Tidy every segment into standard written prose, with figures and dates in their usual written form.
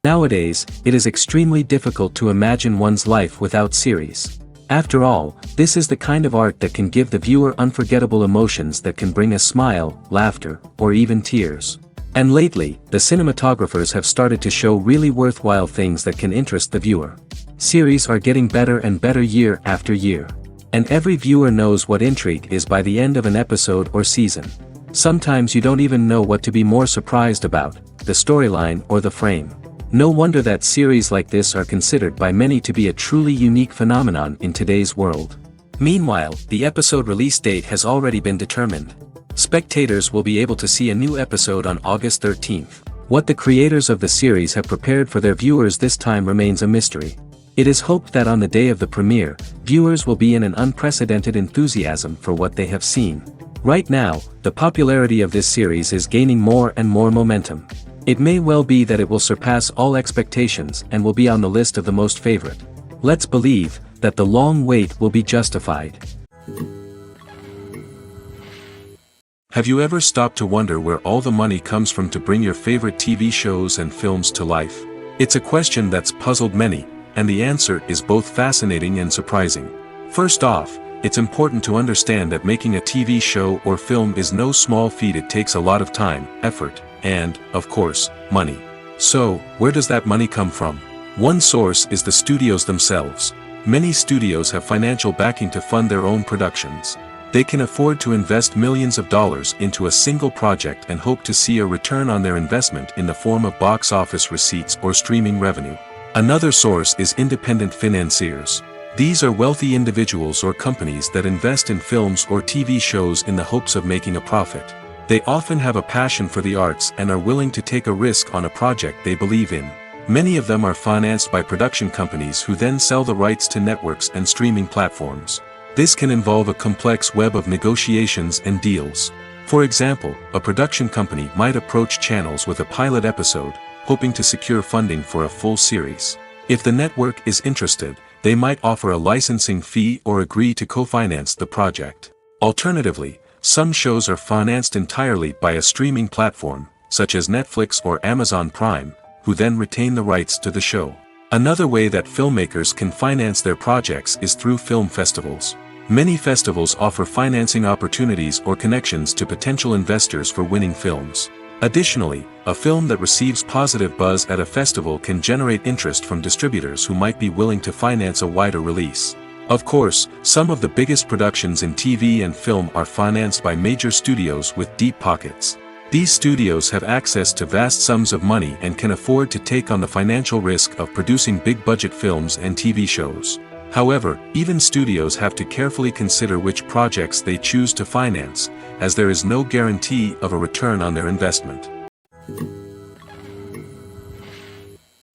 Nowadays, it is extremely difficult to imagine one's life without series. After all, this is the kind of art that can give the viewer unforgettable emotions that can bring a smile, laughter, or even tears. And lately, the cinematographers have started to show really worthwhile things that can interest the viewer. Series are getting better and better year after year. And every viewer knows what intrigue is by the end of an episode or season. Sometimes you don't even know what to be more surprised about, the storyline or the frame. No wonder that series like this are considered by many to be a truly unique phenomenon in today's world. Meanwhile, the episode release date has already been determined. Spectators will be able to see a new episode on August 13th. What the creators of the series have prepared for their viewers this time remains a mystery. It is hoped that on the day of the premiere, viewers will be in an unprecedented enthusiasm for what they have seen. Right now, the popularity of this series is gaining more and more momentum. It may well be that it will surpass all expectations and will be on the list of the most favorite. Let's believe that the long wait will be justified. Have you ever stopped to wonder where all the money comes from to bring your favorite TV shows and films to life? It's a question that's puzzled many, and the answer is both fascinating and surprising. First off, it's important to understand that making a TV show or film is no small feat. It takes a lot of time, effort, and, of course, money. So, where does that money come from? One source is the studios themselves. Many studios have financial backing to fund their own productions. They can afford to invest millions of dollars into a single project and hope to see a return on their investment in the form of box office receipts or streaming revenue. Another source is independent financiers. These are wealthy individuals or companies that invest in films or TV shows in the hopes of making a profit. They often have a passion for the arts and are willing to take a risk on a project they believe in. Many of them are financed by production companies who then sell the rights to networks and streaming platforms. This can involve a complex web of negotiations and deals. For example, a production company might approach channels with a pilot episode, hoping to secure funding for a full series. If the network is interested, they might offer a licensing fee or agree to co-finance the project. Alternatively, some shows are financed entirely by a streaming platform, such as Netflix or Amazon Prime, who then retain the rights to the show. Another way that filmmakers can finance their projects is through film festivals. Many festivals offer financing opportunities or connections to potential investors for winning films. Additionally, a film that receives positive buzz at a festival can generate interest from distributors who might be willing to finance a wider release. Of course, some of the biggest productions in TV and film are financed by major studios with deep pockets. These studios have access to vast sums of money and can afford to take on the financial risk of producing big-budget films and TV shows. However, even studios have to carefully consider which projects they choose to finance, as there is no guarantee of a return on their investment.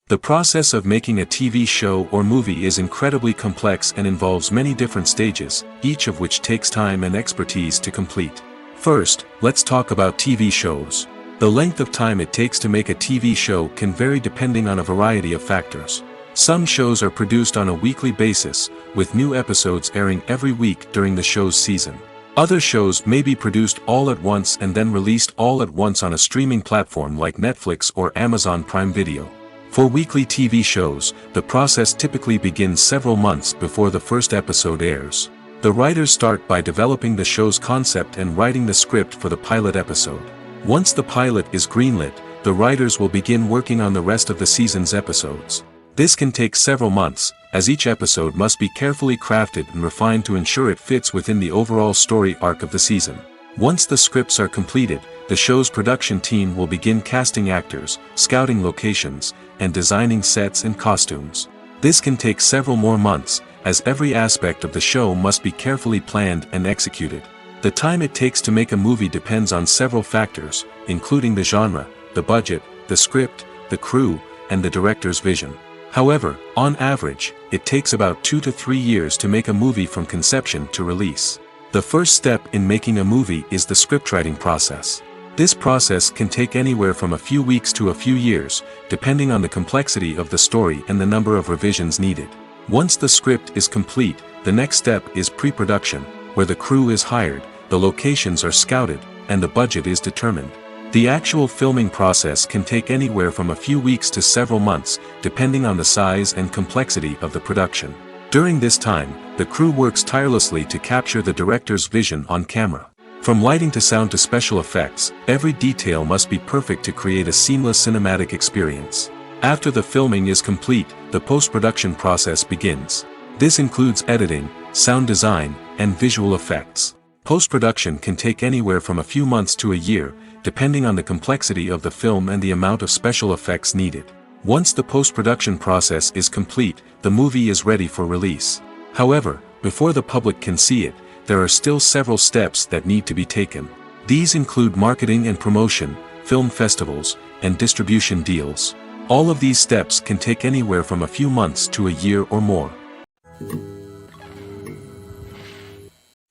The process of making a TV show or movie is incredibly complex and involves many different stages, each of which takes time and expertise to complete. First, let's talk about TV shows. The length of time it takes to make a TV show can vary depending on a variety of factors. Some shows are produced on a weekly basis, with new episodes airing every week during the show's season. Other shows may be produced all at once and then released all at once on a streaming platform like Netflix or Amazon Prime Video. For weekly TV shows, the process typically begins several months before the first episode airs. The writers start by developing the show's concept and writing the script for the pilot episode. Once the pilot is greenlit, the writers will begin working on the rest of the season's episodes. This can take several months, as each episode must be carefully crafted and refined to ensure it fits within the overall story arc of the season. Once the scripts are completed, the show's production team will begin casting actors, scouting locations, and designing sets and costumes. This can take several more months, as every aspect of the show must be carefully planned and executed. The time it takes to make a movie depends on several factors, including the genre, the budget, the script, the crew, and the director's vision. However, on average, it takes about 2 to 3 years to make a movie from conception to release. The first step in making a movie is the scriptwriting process. This process can take anywhere from a few weeks to a few years, depending on the complexity of the story and the number of revisions needed. Once the script is complete, the next step is pre-production, where the crew is hired, the locations are scouted, and the budget is determined. The actual filming process can take anywhere from a few weeks to several months, depending on the size and complexity of the production. During this time, the crew works tirelessly to capture the director's vision on camera. From lighting to sound to special effects, every detail must be perfect to create a seamless cinematic experience. After the filming is complete, the post-production process begins. This includes editing, sound design, and visual effects. Post-production can take anywhere from a few months to a year, depending on the complexity of the film and the amount of special effects needed. Once the post-production process is complete, the movie is ready for release. However, before the public can see it, there are still several steps that need to be taken. These include marketing and promotion, film festivals, and distribution deals. All of these steps can take anywhere from a few months to a year or more.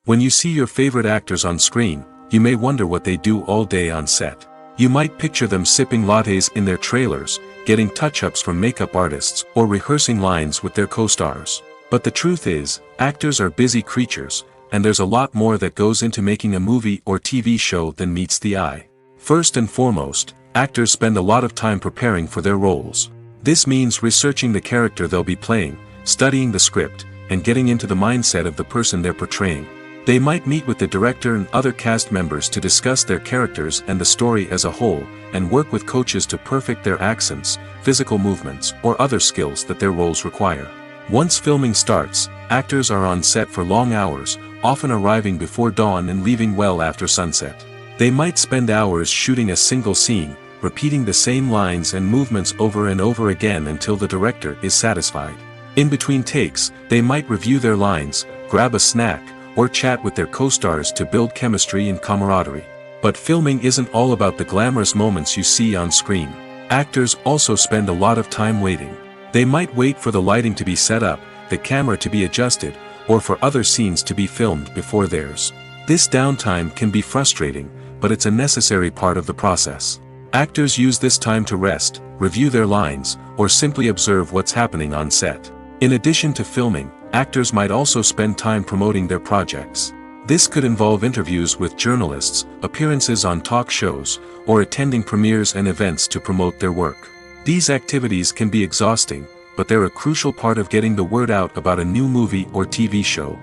When you see your favorite actors on screen, you may wonder what they do all day on set. You might picture them sipping lattes in their trailers, getting touch-ups from makeup artists, or rehearsing lines with their co-stars. But the truth is, actors are busy creatures, and there's a lot more that goes into making a movie or TV show than meets the eye. First and foremost, actors spend a lot of time preparing for their roles. This means researching the character they'll be playing, studying the script, and getting into the mindset of the person they're portraying. They might meet with the director and other cast members to discuss their characters and the story as a whole, and work with coaches to perfect their accents, physical movements, or other skills that their roles require. Once filming starts, actors are on set for long hours, often arriving before dawn and leaving well after sunset. They might spend hours shooting a single scene, repeating the same lines and movements over and over again until the director is satisfied. In between takes, they might review their lines, grab a snack, or chat with their co-stars to build chemistry and camaraderie. But filming isn't all about the glamorous moments you see on screen. Actors also spend a lot of time waiting. They might wait for the lighting to be set up, the camera to be adjusted, or for other scenes to be filmed before theirs. This downtime can be frustrating, but it's a necessary part of the process. Actors use this time to rest, review their lines, or simply observe what's happening on set. In addition to filming, actors might also spend time promoting their projects. This could involve interviews with journalists, appearances on talk shows, or attending premieres and events to promote their work. These activities can be exhausting, but they're a crucial part of getting the word out about a new movie or TV show.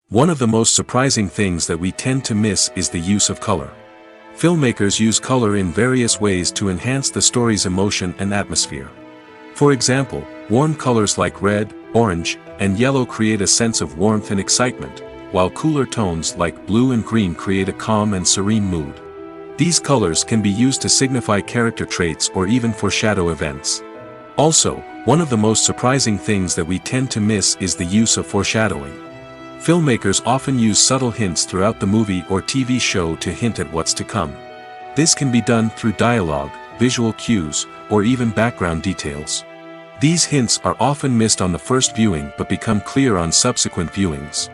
One of the most surprising things that we tend to miss is the use of color. Filmmakers use color in various ways to enhance the story's emotion and atmosphere. For example, warm colors like red, orange, and yellow create a sense of warmth and excitement, while cooler tones like blue and green create a calm and serene mood. These colors can be used to signify character traits or even foreshadow events. Also, one of the most surprising things that we tend to miss is the use of foreshadowing. Filmmakers often use subtle hints throughout the movie or TV show to hint at what's to come. This can be done through dialogue, visual cues, or even background details. These hints are often missed on the first viewing but become clear on subsequent viewings.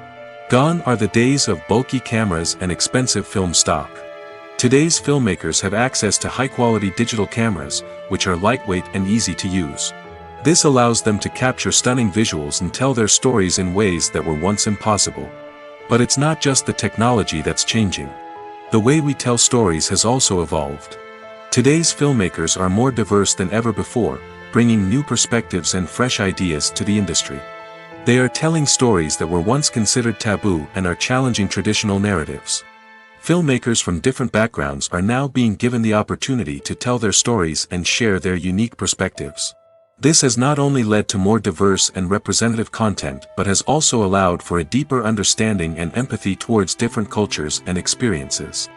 Gone are the days of bulky cameras and expensive film stock. Today's filmmakers have access to high-quality digital cameras, which are lightweight and easy to use. This allows them to capture stunning visuals and tell their stories in ways that were once impossible. But it's not just the technology that's changing. The way we tell stories has also evolved. Today's filmmakers are more diverse than ever before, bringing new perspectives and fresh ideas to the industry. They are telling stories that were once considered taboo and are challenging traditional narratives. Filmmakers from different backgrounds are now being given the opportunity to tell their stories and share their unique perspectives. This has not only led to more diverse and representative content but has also allowed for a deeper understanding and empathy towards different cultures and experiences.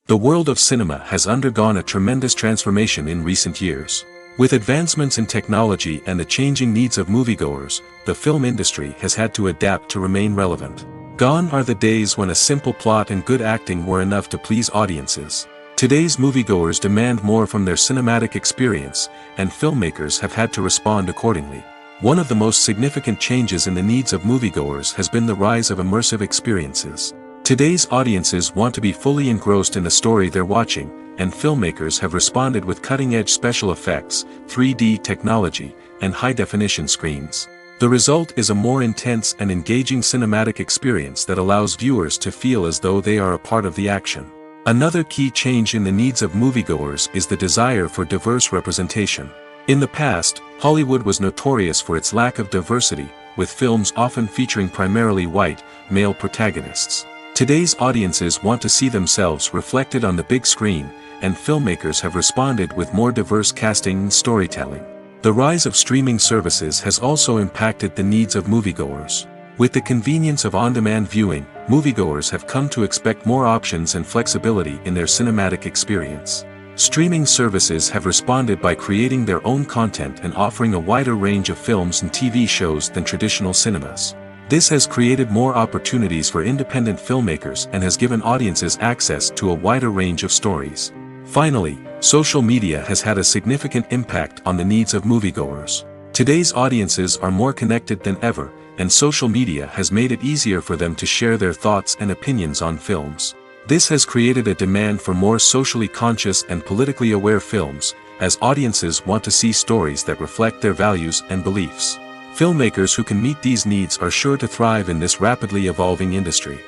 The world of cinema has undergone a tremendous transformation in recent years. With advancements in technology and the changing needs of moviegoers, the film industry has had to adapt to remain relevant. Gone are the days when a simple plot and good acting were enough to please audiences. Today's moviegoers demand more from their cinematic experience, and filmmakers have had to respond accordingly. One of the most significant changes in the needs of moviegoers has been the rise of immersive experiences. Today's audiences want to be fully engrossed in the story they're watching, and filmmakers have responded with cutting-edge special effects, 3D technology, and high-definition screens. The result is a more intense and engaging cinematic experience that allows viewers to feel as though they are a part of the action. Another key change in the needs of moviegoers is the desire for diverse representation. In the past, Hollywood was notorious for its lack of diversity, with films often featuring primarily white, male protagonists. Today's audiences want to see themselves reflected on the big screen, and filmmakers have responded with more diverse casting and storytelling. The rise of streaming services has also impacted the needs of moviegoers. With the convenience of on-demand viewing, moviegoers have come to expect more options and flexibility in their cinematic experience. Streaming services have responded by creating their own content and offering a wider range of films and TV shows than traditional cinemas. This has created more opportunities for independent filmmakers and has given audiences access to a wider range of stories. Finally, social media has had a significant impact on the needs of moviegoers. Today's audiences are more connected than ever, and social media has made it easier for them to share their thoughts and opinions on films. This has created a demand for more socially conscious and politically aware films, as audiences want to see stories that reflect their values and beliefs. Filmmakers who can meet these needs are sure to thrive in this rapidly evolving industry.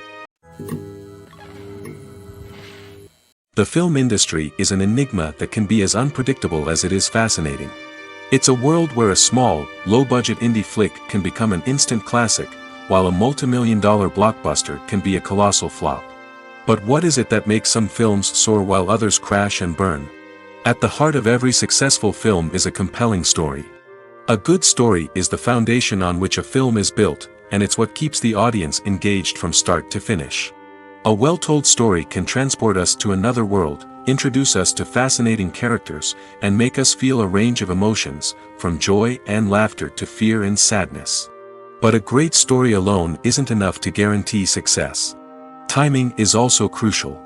The film industry is an enigma that can be as unpredictable as it is fascinating. It's a world where a small, low-budget indie flick can become an instant classic, while a multi-million-dollar blockbuster can be a colossal flop. But what is it that makes some films soar while others crash and burn? At the heart of every successful film is a compelling story. A good story is the foundation on which a film is built, and it's what keeps the audience engaged from start to finish. A well-told story can transport us to another world, introduce us to fascinating characters, and make us feel a range of emotions, from joy and laughter to fear and sadness. But a great story alone isn't enough to guarantee success. Timing is also crucial.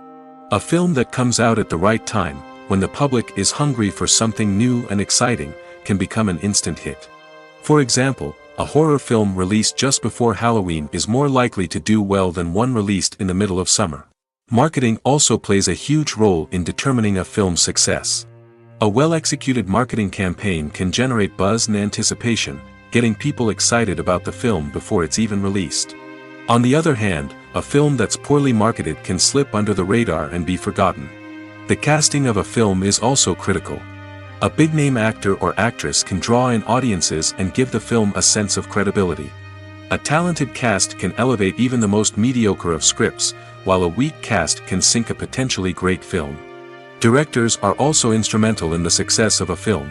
A film that comes out at the right time, when the public is hungry for something new and exciting, can become an instant hit. For example, a horror film released just before Halloween is more likely to do well than one released in the middle of summer. Marketing also plays a huge role in determining a film's success. A well-executed marketing campaign can generate buzz and anticipation, getting people excited about the film before it's even released. On the other hand, a film that's poorly marketed can slip under the radar and be forgotten. The casting of a film is also critical. A big-name actor or actress can draw in audiences and give the film a sense of credibility. A talented cast can elevate even the most mediocre of scripts, while a weak cast can sink a potentially great film. Directors are also instrumental in the success of a film.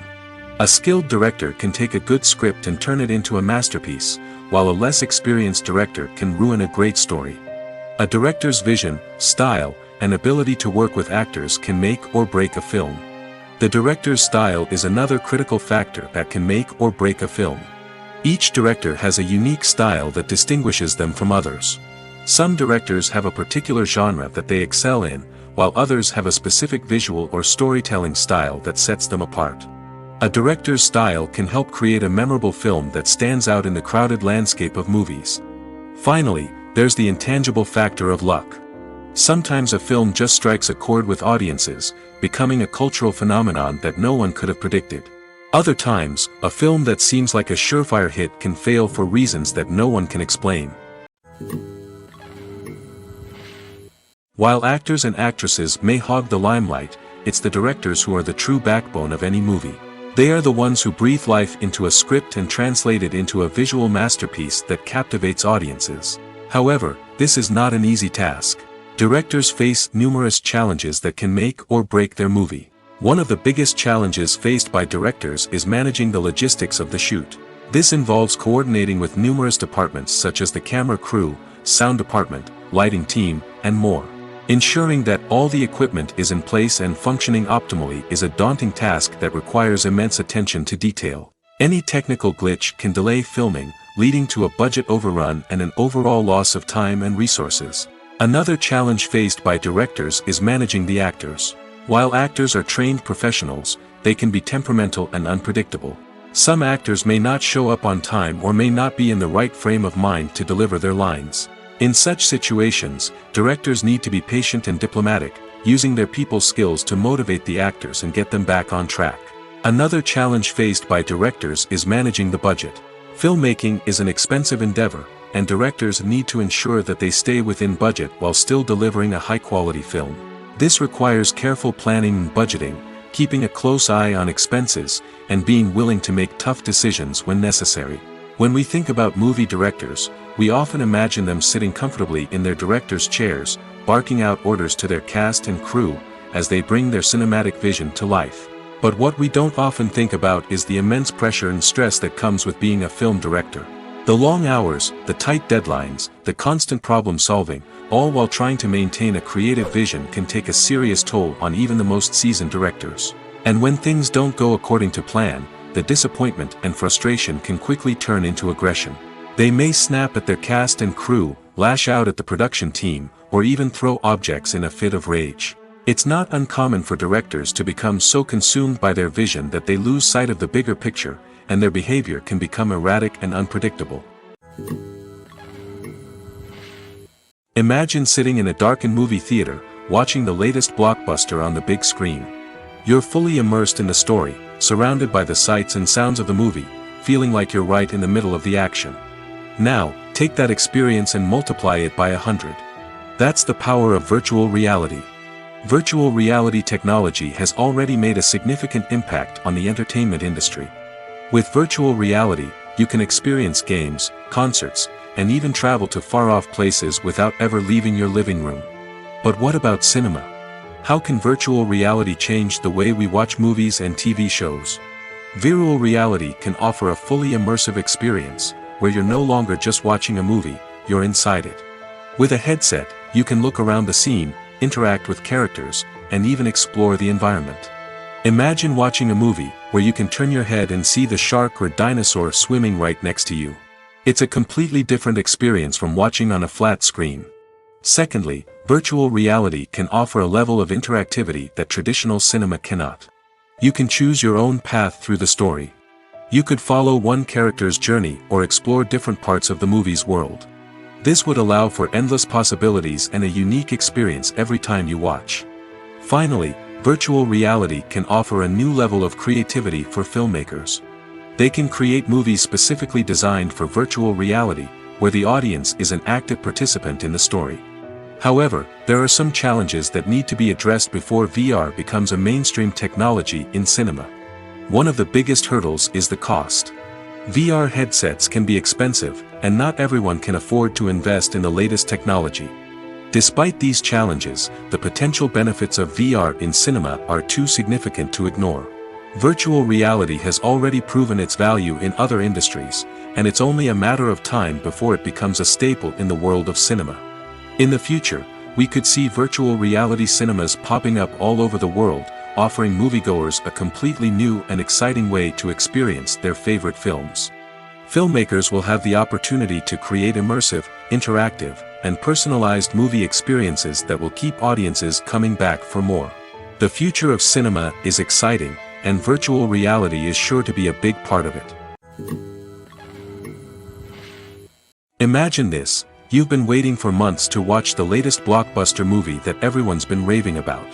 A skilled director can take a good script and turn it into a masterpiece, while a less experienced director can ruin a great story. A director's vision, style, and ability to work with actors can make or break a film. The director's style is another critical factor that can make or break a film. Each director has a unique style that distinguishes them from others. Some directors have a particular genre that they excel in, while others have a specific visual or storytelling style that sets them apart. A director's style can help create a memorable film that stands out in the crowded landscape of movies. Finally, there's the intangible factor of luck. Sometimes a film just strikes a chord with audiences, becoming a cultural phenomenon that no one could have predicted. Other times, a film that seems like a surefire hit can fail for reasons that no one can explain. While actors and actresses may hog the limelight, it's the directors who are the true backbone of any movie. They are the ones who breathe life into a script and translate it into a visual masterpiece that captivates audiences. However, this is not an easy task. Directors face numerous challenges that can make or break their movie. One of the biggest challenges faced by directors is managing the logistics of the shoot. This involves coordinating with numerous departments such as the camera crew, sound department, lighting team, and more. Ensuring that all the equipment is in place and functioning optimally is a daunting task that requires immense attention to detail. Any technical glitch can delay filming, leading to a budget overrun and an overall loss of time and resources. Another challenge faced by directors is managing the actors. While actors are trained professionals, they can be temperamental and unpredictable. Some actors may not show up on time or may not be in the right frame of mind to deliver their lines. In such situations, directors need to be patient and diplomatic, using their people skills to motivate the actors and get them back on track. Another challenge faced by directors is managing the budget. Filmmaking is an expensive endeavor, and directors need to ensure that they stay within budget while still delivering a high-quality film. This requires careful planning and budgeting, keeping a close eye on expenses, and being willing to make tough decisions when necessary. When we think about movie directors, we often imagine them sitting comfortably in their director's chairs, barking out orders to their cast and crew, as they bring their cinematic vision to life. But what we don't often think about is the immense pressure and stress that comes with being a film director. The long hours, the tight deadlines, the constant problem solving, all while trying to maintain a creative vision can take a serious toll on even the most seasoned directors. And when things don't go according to plan, the disappointment and frustration can quickly turn into aggression. They may snap at their cast and crew, lash out at the production team, or even throw objects in a fit of rage. It's not uncommon for directors to become so consumed by their vision that they lose sight of the bigger picture, and their behavior can become erratic and unpredictable. Imagine sitting in a darkened movie theater, watching the latest blockbuster on the big screen. You're fully immersed in the story, surrounded by the sights and sounds of the movie, feeling like you're right in the middle of the action. Now, take that experience and multiply it by 100. That's the power of virtual reality. Virtual reality technology has already made a significant impact on the entertainment industry. With virtual reality, you can experience games, concerts, and even travel to far-off places without ever leaving your living room. But what about cinema? How can virtual reality change the way we watch movies and TV shows? Virtual reality can offer a fully immersive experience, where you're no longer just watching a movie, you're inside it. With a headset, you can look around the scene, interact with characters, and even explore the environment. Imagine watching a movie, where you can turn your head and see the shark or dinosaur swimming right next to you. It's a completely different experience from watching on a flat screen. Secondly, virtual reality can offer a level of interactivity that traditional cinema cannot. You can choose your own path through the story. You could follow one character's journey or explore different parts of the movie's world. This would allow for endless possibilities and a unique experience every time you watch. Finally, virtual reality can offer a new level of creativity for filmmakers. They can create movies specifically designed for virtual reality, where the audience is an active participant in the story. However, there are some challenges that need to be addressed before VR becomes a mainstream technology in cinema. One of the biggest hurdles is the cost. VR headsets can be expensive, and not everyone can afford to invest in the latest technology. Despite these challenges, the potential benefits of VR in cinema are too significant to ignore. Virtual reality has already proven its value in other industries, and it's only a matter of time before it becomes a staple in the world of cinema. In the future, we could see virtual reality cinemas popping up all over the world, offering moviegoers a completely new and exciting way to experience their favorite films. Filmmakers will have the opportunity to create immersive, interactive, and personalized movie experiences that will keep audiences coming back for more. The future of cinema is exciting, and virtual reality is sure to be a big part of it. Imagine this: you've been waiting for months to watch the latest blockbuster movie that everyone's been raving about.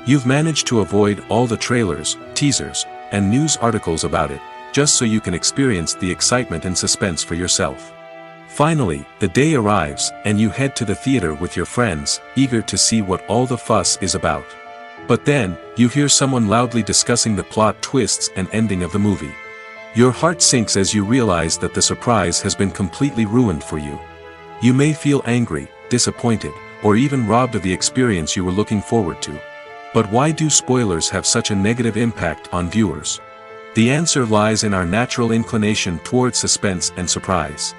You've managed to avoid all the trailers, teasers, and news articles about it, just so you can experience the excitement and suspense for yourself. Finally, the day arrives, and you head to the theater with your friends, eager to see what all the fuss is about. But then, you hear someone loudly discussing the plot twists and ending of the movie. Your heart sinks as you realize that the surprise has been completely ruined for you. You may feel angry, disappointed, or even robbed of the experience you were looking forward to. But why do spoilers have such a negative impact on viewers? The answer lies in our natural inclination toward suspense and surprise.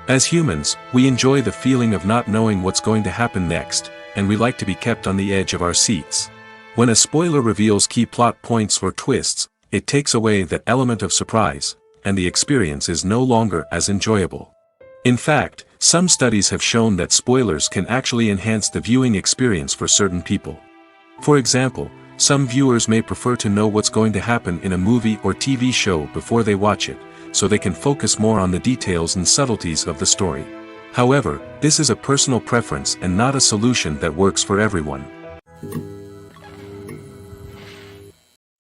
As humans, we enjoy the feeling of not knowing what's going to happen next, and we like to be kept on the edge of our seats. When a spoiler reveals key plot points or twists, it takes away that element of surprise, and the experience is no longer as enjoyable. In fact, some studies have shown that spoilers can actually enhance the viewing experience for certain people. For example, some viewers may prefer to know what's going to happen in a movie or TV show before they watch it, so they can focus more on the details and subtleties of the story. However, this is a personal preference and not a solution that works for everyone.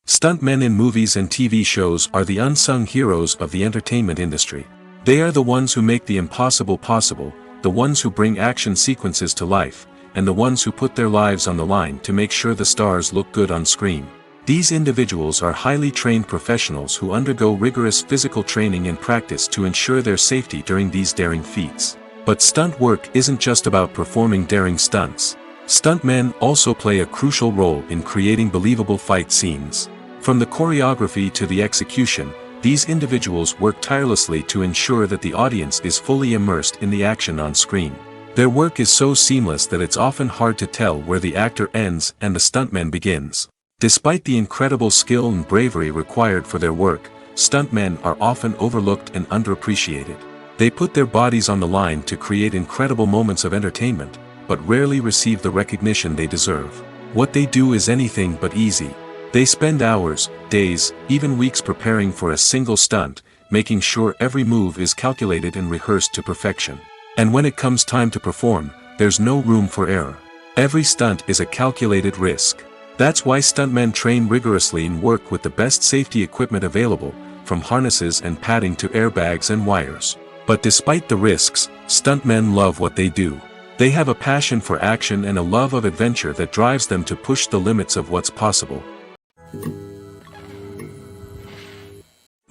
Stuntmen in movies and TV shows are the unsung heroes of the entertainment industry. They are the ones who make the impossible possible, the ones who bring action sequences to life, and the ones who put their lives on the line to make sure the stars look good on screen. These individuals are highly trained professionals who undergo rigorous physical training and practice to ensure their safety during these daring feats. But stunt work isn't just about performing daring stunts. Stuntmen also play a crucial role in creating believable fight scenes. From the choreography to the execution, these individuals work tirelessly to ensure that the audience is fully immersed in the action on screen. Their work is so seamless that it's often hard to tell where the actor ends and the stuntman begins. Despite the incredible skill and bravery required for their work, stuntmen are often overlooked and underappreciated. They put their bodies on the line to create incredible moments of entertainment, but rarely receive the recognition they deserve. What they do is anything but easy. They spend hours, days, even weeks preparing for a single stunt, making sure every move is calculated and rehearsed to perfection. And when it comes time to perform, there's no room for error. Every stunt is a calculated risk. That's why stuntmen train rigorously and work with the best safety equipment available, from harnesses and padding to airbags and wires. But despite the risks, stuntmen love what they do. They have a passion for action and a love of adventure that drives them to push the limits of what's possible.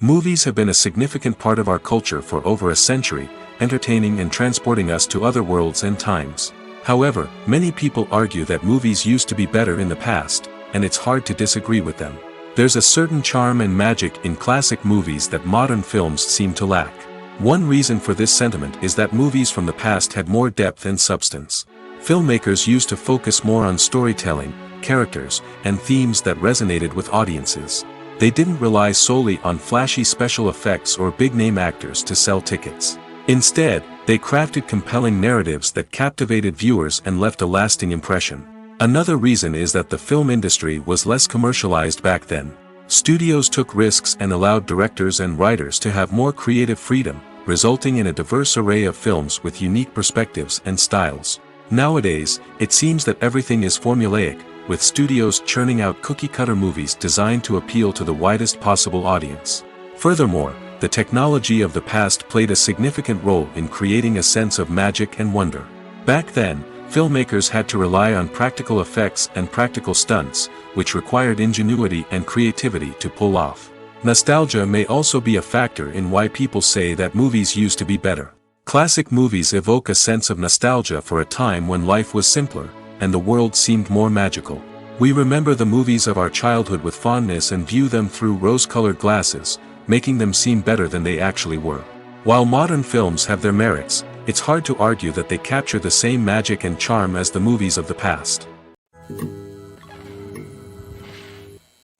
Movies have been a significant part of our culture for over a century, entertaining and transporting us to other worlds and times. However, many people argue that movies used to be better in the past, and it's hard to disagree with them. There's a certain charm and magic in classic movies that modern films seem to lack. One reason for this sentiment is that movies from the past had more depth and substance. Filmmakers used to focus more on storytelling, characters, and themes that resonated with audiences. They didn't rely solely on flashy special effects or big-name actors to sell tickets. Instead, they crafted compelling narratives that captivated viewers and left a lasting impression. Another reason is that the film industry was less commercialized back then. Studios took risks and allowed directors and writers to have more creative freedom, resulting in a diverse array of films with unique perspectives and styles. Nowadays, it seems that everything is formulaic, with studios churning out cookie-cutter movies designed to appeal to the widest possible audience. Furthermore, the technology of the past played a significant role in creating a sense of magic and wonder. Back then, filmmakers had to rely on practical effects and practical stunts, which required ingenuity and creativity to pull off. Nostalgia may also be a factor in why people say that movies used to be better. Classic movies evoke a sense of nostalgia for a time when life was simpler, and the world seemed more magical. We remember the movies of our childhood with fondness and view them through rose-colored glasses, making them seem better than they actually were. While modern films have their merits, it's hard to argue that they capture the same magic and charm as the movies of the past.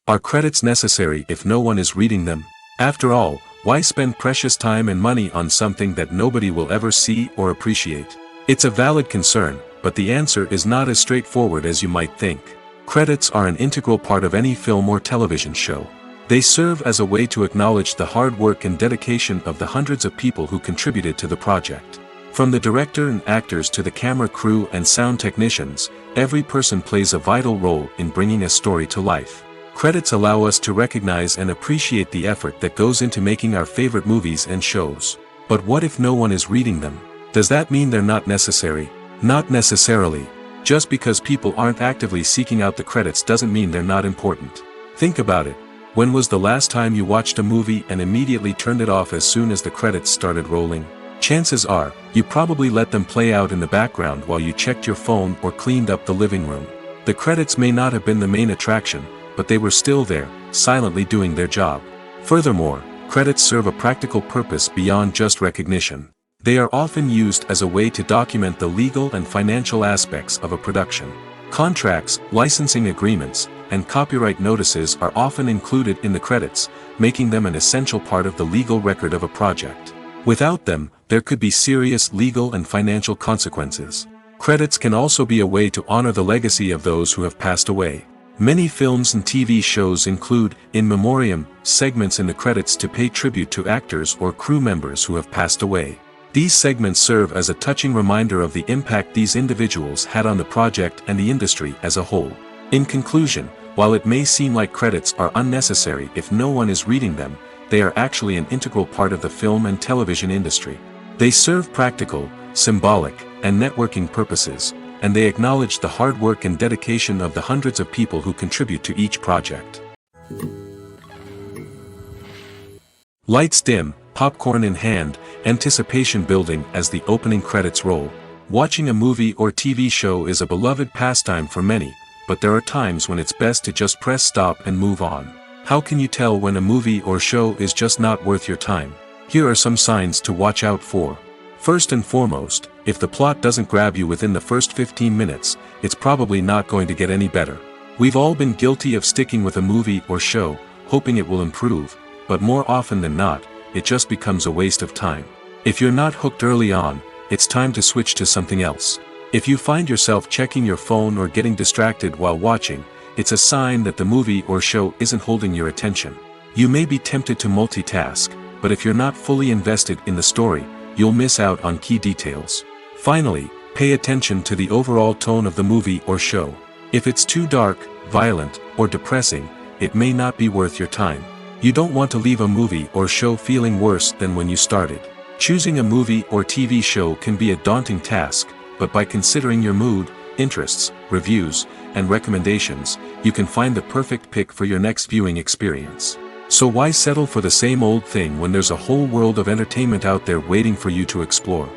Are credits necessary if no one is reading them? After all, why spend precious time and money on something that nobody will ever see or appreciate? It's a valid concern, but the answer is not as straightforward as you might think. Credits are an integral part of any film or television show. They serve as a way to acknowledge the hard work and dedication of the hundreds of people who contributed to the project. From the director and actors to the camera crew and sound technicians, every person plays a vital role in bringing a story to life. Credits allow us to recognize and appreciate the effort that goes into making our favorite movies and shows. But what if no one is reading them? Does that mean they're not necessary? Not necessarily. Just because people aren't actively seeking out the credits doesn't mean they're not important. Think about it. When was the last time you watched a movie and immediately turned it off as soon as the credits started rolling? Chances are, you probably let them play out in the background while you checked your phone or cleaned up the living room. The credits may not have been the main attraction, but they were still there, silently doing their job. Furthermore, credits serve a practical purpose beyond just recognition. They are often used as a way to document the legal and financial aspects of a production. Contracts, licensing agreements, and copyright notices are often included in the credits, making them an essential part of the legal record of a project. Without them, there could be serious legal and financial consequences. Credits can also be a way to honor the legacy of those who have passed away. Many films and TV shows include, in memoriam, segments in the credits to pay tribute to actors or crew members who have passed away. These segments serve as a touching reminder of the impact these individuals had on the project and the industry as a whole. In conclusion, while it may seem like credits are unnecessary if no one is reading them, they are actually an integral part of the film and television industry. They serve practical, symbolic, and networking purposes, and they acknowledge the hard work and dedication of the hundreds of people who contribute to each project. Lights dim, popcorn in hand, anticipation building as the opening credits roll. Watching a movie or TV show is a beloved pastime for many, but there are times when it's best to just press stop and move on. How can you tell when a movie or show is just not worth your time? Here are some signs to watch out for. First and foremost, if the plot doesn't grab you within the first 15 minutes, it's probably not going to get any better. We've all been guilty of sticking with a movie or show, hoping it will improve, but more often than not, it just becomes a waste of time. If you're not hooked early on, it's time to switch to something else. If you find yourself checking your phone or getting distracted while watching, it's a sign that the movie or show isn't holding your attention. You may be tempted to multitask, but if you're not fully invested in the story, you'll miss out on key details. Finally, pay attention to the overall tone of the movie or show. If it's too dark, violent, or depressing, it may not be worth your time. You don't want to leave a movie or show feeling worse than when you started. Choosing a movie or TV show can be a daunting task, but by considering your mood, interests, reviews, and recommendations, you can find the perfect pick for your next viewing experience. So why settle for the same old thing when there's a whole world of entertainment out there waiting for you to explore?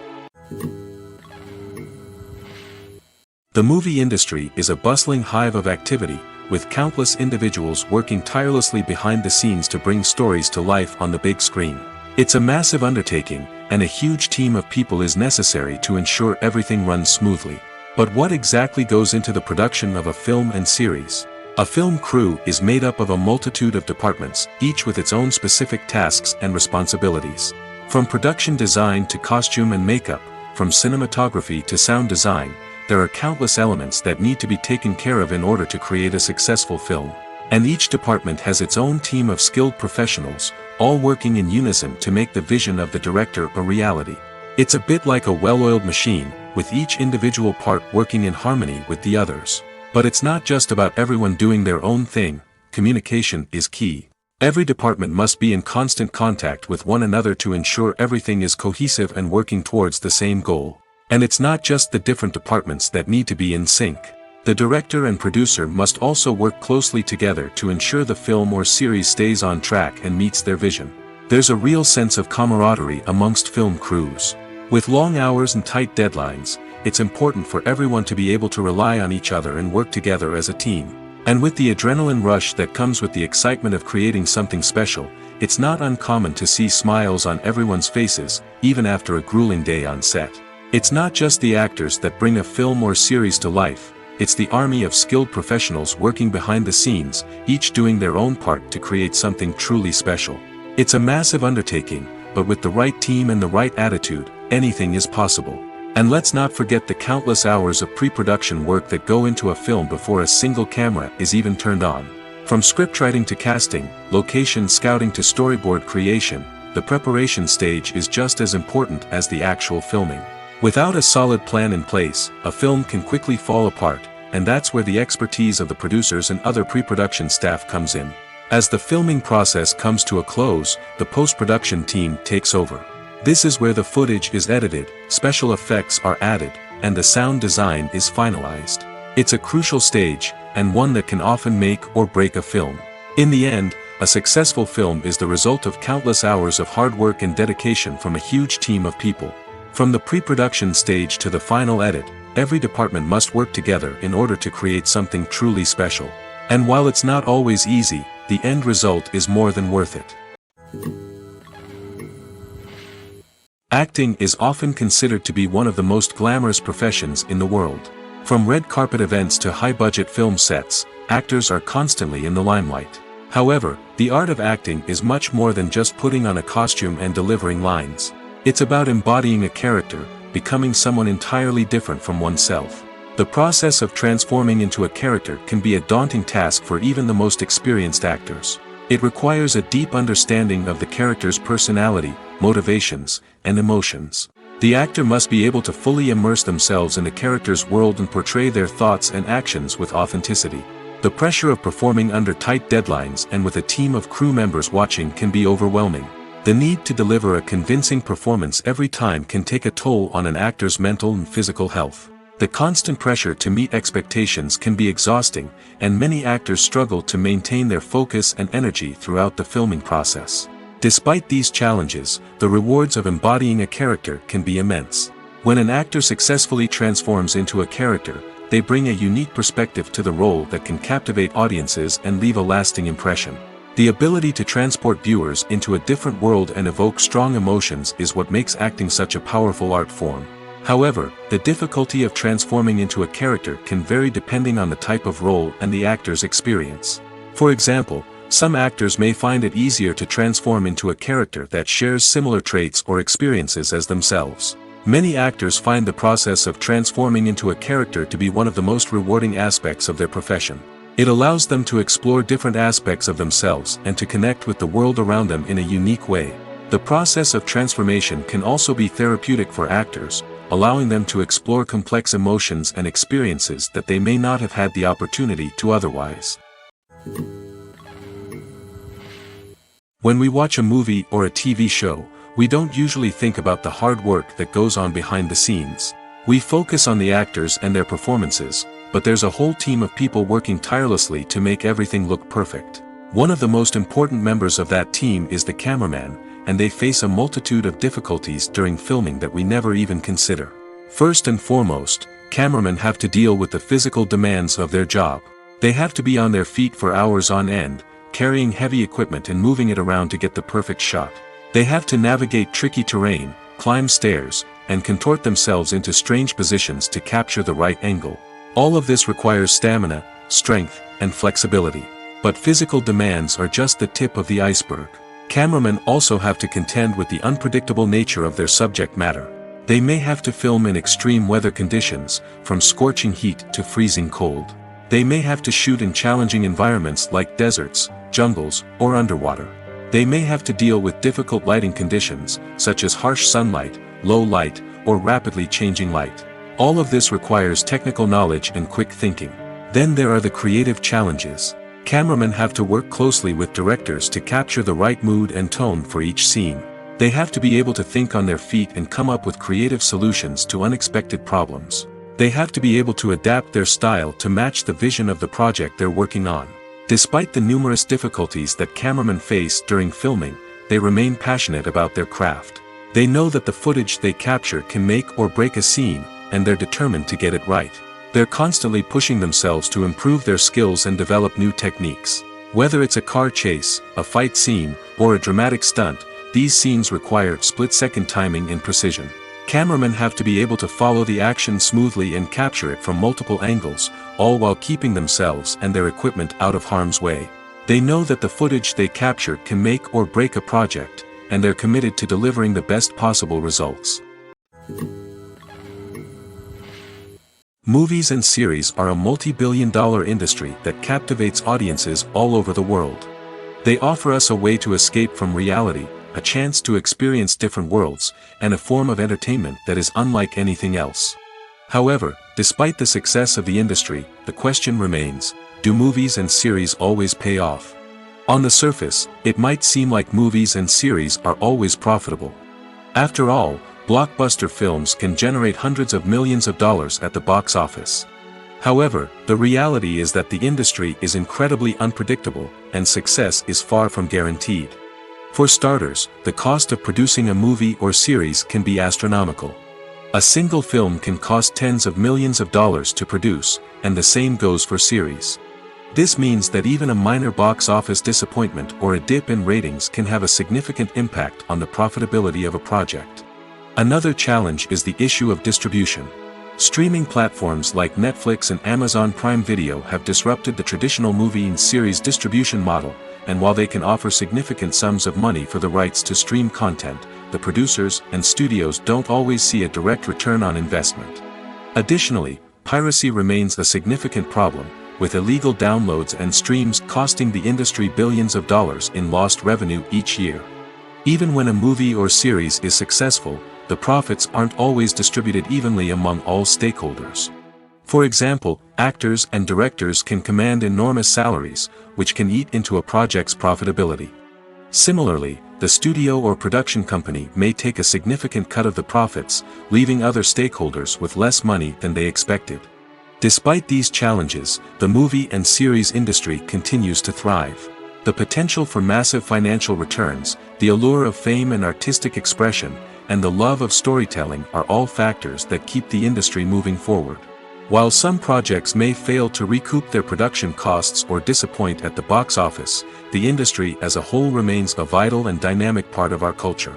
The movie industry is a bustling hive of activity, with countless individuals working tirelessly behind the scenes to bring stories to life on the big screen. It's a massive undertaking, and a huge team of people is necessary to ensure everything runs smoothly. But what exactly goes into the production of a film and series? A film crew is made up of a multitude of departments, each with its own specific tasks and responsibilities. From production design to costume and makeup, from cinematography to sound design, there are countless elements that need to be taken care of in order to create a successful film. And each department has its own team of skilled professionals, all working in unison to make the vision of the director a reality. It's a bit like a well-oiled machine, with each individual part working in harmony with the others. But it's not just about everyone doing their own thing. Communication is key. Every department must be in constant contact with one another to ensure everything is cohesive and working towards the same goal. And it's not just the different departments that need to be in sync. The director and producer must also work closely together to ensure the film or series stays on track and meets their vision. There's a real sense of camaraderie amongst film crews. With long hours and tight deadlines, it's important for everyone to be able to rely on each other and work together as a team. And with the adrenaline rush that comes with the excitement of creating something special, it's not uncommon to see smiles on everyone's faces, even after a grueling day on set. It's not just the actors that bring a film or series to life, it's the army of skilled professionals working behind the scenes, each doing their own part to create something truly special. It's a massive undertaking, but with the right team and the right attitude, anything is possible. And let's not forget the countless hours of pre-production work that go into a film before a single camera is even turned on. From scriptwriting to casting, location scouting to storyboard creation, the preparation stage is just as important as the actual filming. Without a solid plan in place, a film can quickly fall apart, and that's where the expertise of the producers and other pre-production staff comes in. As the filming process comes to a close, the post-production team takes over. This is where the footage is edited, special effects are added, and the sound design is finalized. It's a crucial stage, and one that can often make or break a film. In the end, A successful film is the result of countless hours of hard work and dedication from a huge team of people. From the pre-production stage to the final edit, every department must work together in order to create something truly special. And while it's not always easy, the end result is more than worth it. Acting is often considered to be one of the most glamorous professions in the world. From red carpet events to high-budget film sets, actors are constantly in the limelight. However, the art of acting is much more than just putting on a costume and delivering lines. It's about embodying a character, becoming someone entirely different from oneself. The process of transforming into a character can be a daunting task for even the most experienced actors. It requires a deep understanding of the character's personality, motivations, and emotions. The actor must be able to fully immerse themselves in the character's world and portray their thoughts and actions with authenticity. The pressure of performing under tight deadlines and with a team of crew members watching can be overwhelming. The need to deliver a convincing performance every time can take a toll on an actor's mental and physical health. The constant pressure to meet expectations can be exhausting, and many actors struggle to maintain their focus and energy throughout the filming process. Despite these challenges, the rewards of embodying a character can be immense. When an actor successfully transforms into a character, they bring a unique perspective to the role that can captivate audiences and leave a lasting impression. The ability to transport viewers into a different world and evoke strong emotions is what makes acting such a powerful art form. However, the difficulty of transforming into a character can vary depending on the type of role and the actor's experience. For example, some actors may find it easier to transform into a character that shares similar traits or experiences as themselves. Many actors find the process of transforming into a character to be one of the most rewarding aspects of their profession. It allows them to explore different aspects of themselves and to connect with the world around them in a unique way. The process of transformation can also be therapeutic for actors, allowing them to explore complex emotions and experiences that they may not have had the opportunity to otherwise. When we watch a movie or a TV show, we don't usually think about the hard work that goes on behind the scenes. We focus on the actors and their performances, but there's a whole team of people working tirelessly to make everything look perfect. One of the most important members of that team is the cameraman, and they face a multitude of difficulties during filming that we never even consider. First and foremost, cameramen have to deal with the physical demands of their job. They have to be on their feet for hours on end, carrying heavy equipment and moving it around to get the perfect shot. They have to navigate tricky terrain, climb stairs, and contort themselves into strange positions to capture the right angle. All of this requires stamina, strength, and flexibility. But physical demands are just the tip of the iceberg. Cameramen also have to contend with the unpredictable nature of their subject matter. They may have to film in extreme weather conditions, from scorching heat to freezing cold. They may have to shoot in challenging environments like deserts, jungles, or underwater. They may have to deal with difficult lighting conditions, such as harsh sunlight, low light, or rapidly changing light. All of this requires technical knowledge and quick thinking. Then there are the creative challenges. Cameramen have to work closely with directors to capture the right mood and tone for each scene. They have to be able to think on their feet and come up with creative solutions to unexpected problems. They have to be able to adapt their style to match the vision of the project they're working on. Despite the numerous difficulties that cameramen face during filming, they remain passionate about their craft. They know that the footage they capture can make or break a scene, and they're determined to get it right. They're constantly pushing themselves to improve their skills and develop new techniques. Whether it's a car chase, a fight scene, or a dramatic stunt, these scenes require split-second timing and precision. Cameramen have to be able to follow the action smoothly and capture it from multiple angles, all while keeping themselves and their equipment out of harm's way. They know that the footage they capture can make or break a project, and they're committed to delivering the best possible results. Movies and series are a multi-billion-dollar industry that captivates audiences all over the world. They offer us a way to escape from reality, a chance to experience different worlds, and a form of entertainment that is unlike anything else. However, despite the success of the industry, the question remains, do movies and series always pay off? On the surface, it might seem like movies and series are always profitable. After all, blockbuster films can generate hundreds of millions of dollars at the box office. However, the reality is that the industry is incredibly unpredictable, and success is far from guaranteed. For starters, the cost of producing a movie or series can be astronomical. A single film can cost tens of millions of dollars to produce, and the same goes for series. This means that even a minor box office disappointment or a dip in ratings can have a significant impact on the profitability of a project. Another challenge is the issue of distribution. Streaming platforms like Netflix and Amazon Prime Video have disrupted the traditional movie and series distribution model, and while they can offer significant sums of money for the rights to stream content, the producers and studios don't always see a direct return on investment. Additionally, piracy remains a significant problem, with illegal downloads and streams costing the industry billions of dollars in lost revenue each year. Even when a movie or series is successful, the profits aren't always distributed evenly among all stakeholders. For example, actors and directors can command enormous salaries, which can eat into a project's profitability. Similarly, the studio or production company may take a significant cut of the profits, leaving other stakeholders with less money than they expected. Despite these challenges, the movie and series industry continues to thrive. The potential for massive financial returns, the allure of fame and artistic expression, and the love of storytelling are all factors that keep the industry moving forward. While some projects may fail to recoup their production costs or disappoint at the box office, the industry as a whole remains a vital and dynamic part of our culture.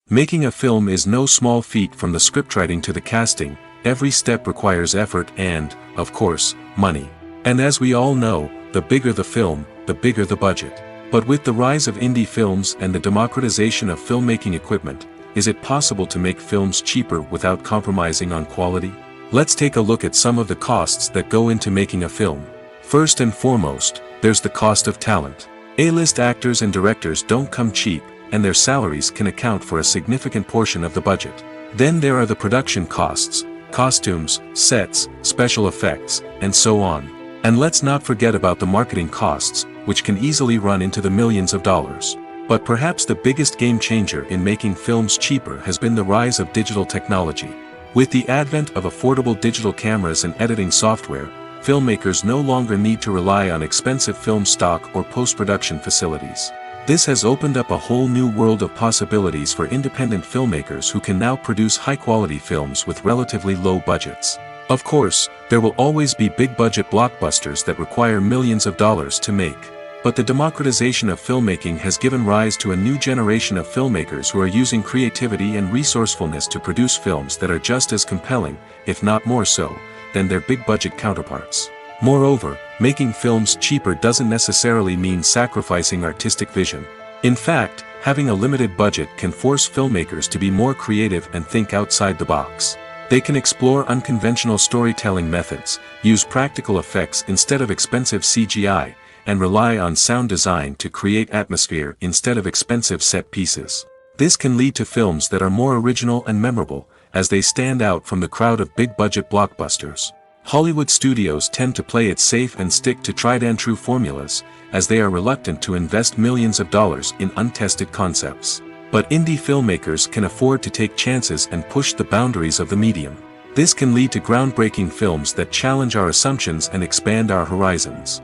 Making a film is no small feat. From the scriptwriting to the casting, every step requires effort and, of course, money. And as we all know, the bigger the film, the bigger the budget. But with the rise of indie films and the democratization of filmmaking equipment, is it possible to make films cheaper without compromising on quality? Let's take a look at some of the costs that go into making a film. First and foremost, there's the cost of talent. A-list actors and directors don't come cheap, and their salaries can account for a significant portion of the budget. Then there are the production costs, costumes, sets, special effects, and so on. And let's not forget about the marketing costs, which can easily run into the millions of dollars. But perhaps the biggest game changer in making films cheaper has been the rise of digital technology. With the advent of affordable digital cameras and editing software, filmmakers no longer need to rely on expensive film stock or post-production facilities. This has opened up a whole new world of possibilities for independent filmmakers who can now produce high-quality films with relatively low budgets. Of course, there will always be big-budget blockbusters that require millions of dollars to make. But the democratization of filmmaking has given rise to a new generation of filmmakers who are using creativity and resourcefulness to produce films that are just as compelling, if not more so, than their big-budget counterparts. Moreover, making films cheaper doesn't necessarily mean sacrificing artistic vision. In fact, having a limited budget can force filmmakers to be more creative and think outside the box. They can explore unconventional storytelling methods, use practical effects instead of expensive CGI, and rely on sound design to create atmosphere instead of expensive set pieces. This can lead to films that are more original and memorable, as they stand out from the crowd of big-budget blockbusters. Hollywood studios tend to play it safe and stick to tried-and-true formulas, as they are reluctant to invest millions of dollars in untested concepts. But indie filmmakers can afford to take chances and push the boundaries of the medium. This can lead to groundbreaking films that challenge our assumptions and expand our horizons.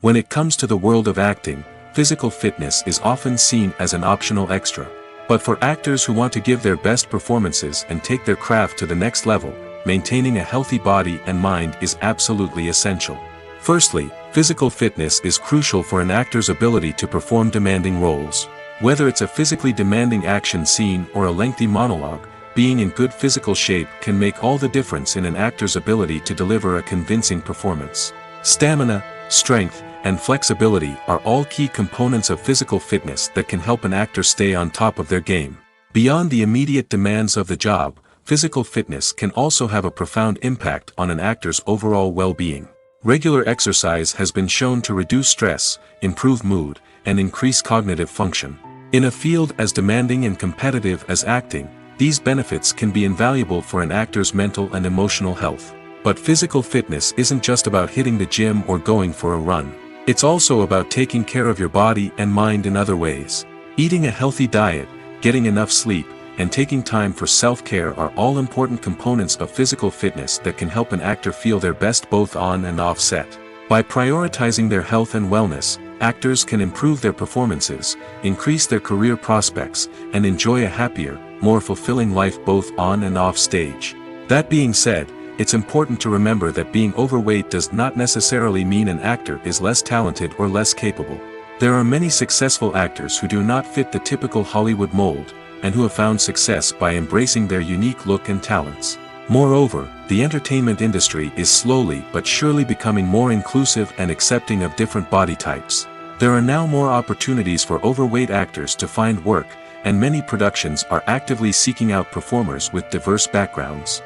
When it comes to the world of acting, physical fitness is often seen as an optional extra. But for actors who want to give their best performances and take their craft to the next level, maintaining a healthy body and mind is absolutely essential. Firstly, physical fitness is crucial for an actor's ability to perform demanding roles. Whether it's a physically demanding action scene or a lengthy monologue, being in good physical shape can make all the difference in an actor's ability to deliver a convincing performance. Stamina, strength, and flexibility are all key components of physical fitness that can help an actor stay on top of their game. Beyond the immediate demands of the job, physical fitness can also have a profound impact on an actor's overall well-being. Regular exercise has been shown to reduce stress, improve mood, and increase cognitive function. In a field as demanding and competitive as acting, these benefits can be invaluable for an actor's mental and emotional health. But physical fitness isn't just about hitting the gym or going for a run. It's also about taking care of your body and mind in other ways. Eating a healthy diet, getting enough sleep, and taking time for self-care are all important components of physical fitness that can help an actor feel their best both on and off set. By prioritizing their health and wellness, actors can improve their performances, increase their career prospects, and enjoy a happier, more fulfilling life both on and off stage. That being said, it's important to remember that being overweight does not necessarily mean an actor is less talented or less capable. There are many successful actors who do not fit the typical Hollywood mold, and who have found success by embracing their unique look and talents. Moreover, the entertainment industry is slowly but surely becoming more inclusive and accepting of different body types. There are now more opportunities for overweight actors to find work, and many productions are actively seeking out performers with diverse backgrounds.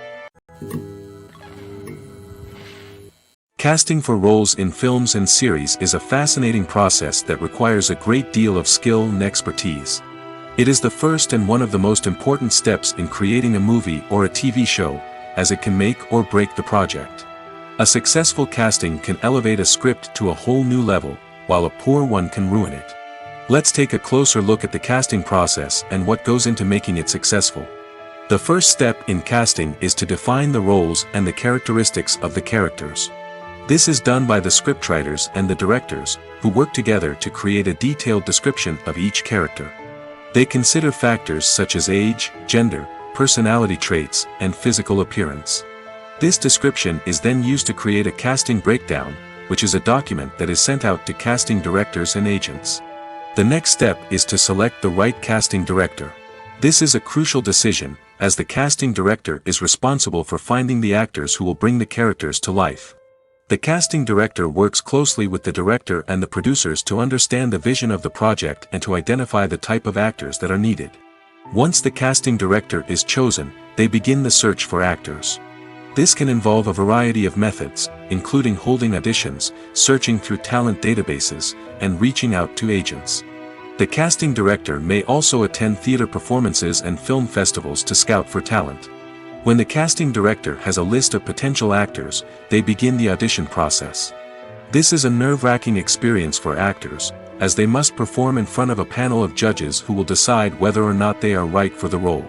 Casting for roles in films and series is a fascinating process that requires a great deal of skill and expertise. It is the first and one of the most important steps in creating a movie or a TV show, as it can make or break the project. A successful casting can elevate a script to a whole new level, while a poor one can ruin it. Let's take a closer look at the casting process and what goes into making it successful. The first step in casting is to define the roles and the characteristics of the characters. This is done by the scriptwriters and the directors, who work together to create a detailed description of each character. They consider factors such as age, gender, personality traits, and physical appearance. This description is then used to create a casting breakdown, which is a document that is sent out to casting directors and agents. The next step is to select the right casting director. This is a crucial decision, as the casting director is responsible for finding the actors who will bring the characters to life. The casting director works closely with the director and the producers to understand the vision of the project and to identify the type of actors that are needed. Once the casting director is chosen, they begin the search for actors. This can involve a variety of methods, including holding auditions, searching through talent databases, and reaching out to agents. The casting director may also attend theater performances and film festivals to scout for talent. When the casting director has a list of potential actors, they begin the audition process. This is a nerve-wracking experience for actors, as they must perform in front of a panel of judges who will decide whether or not they are right for the role.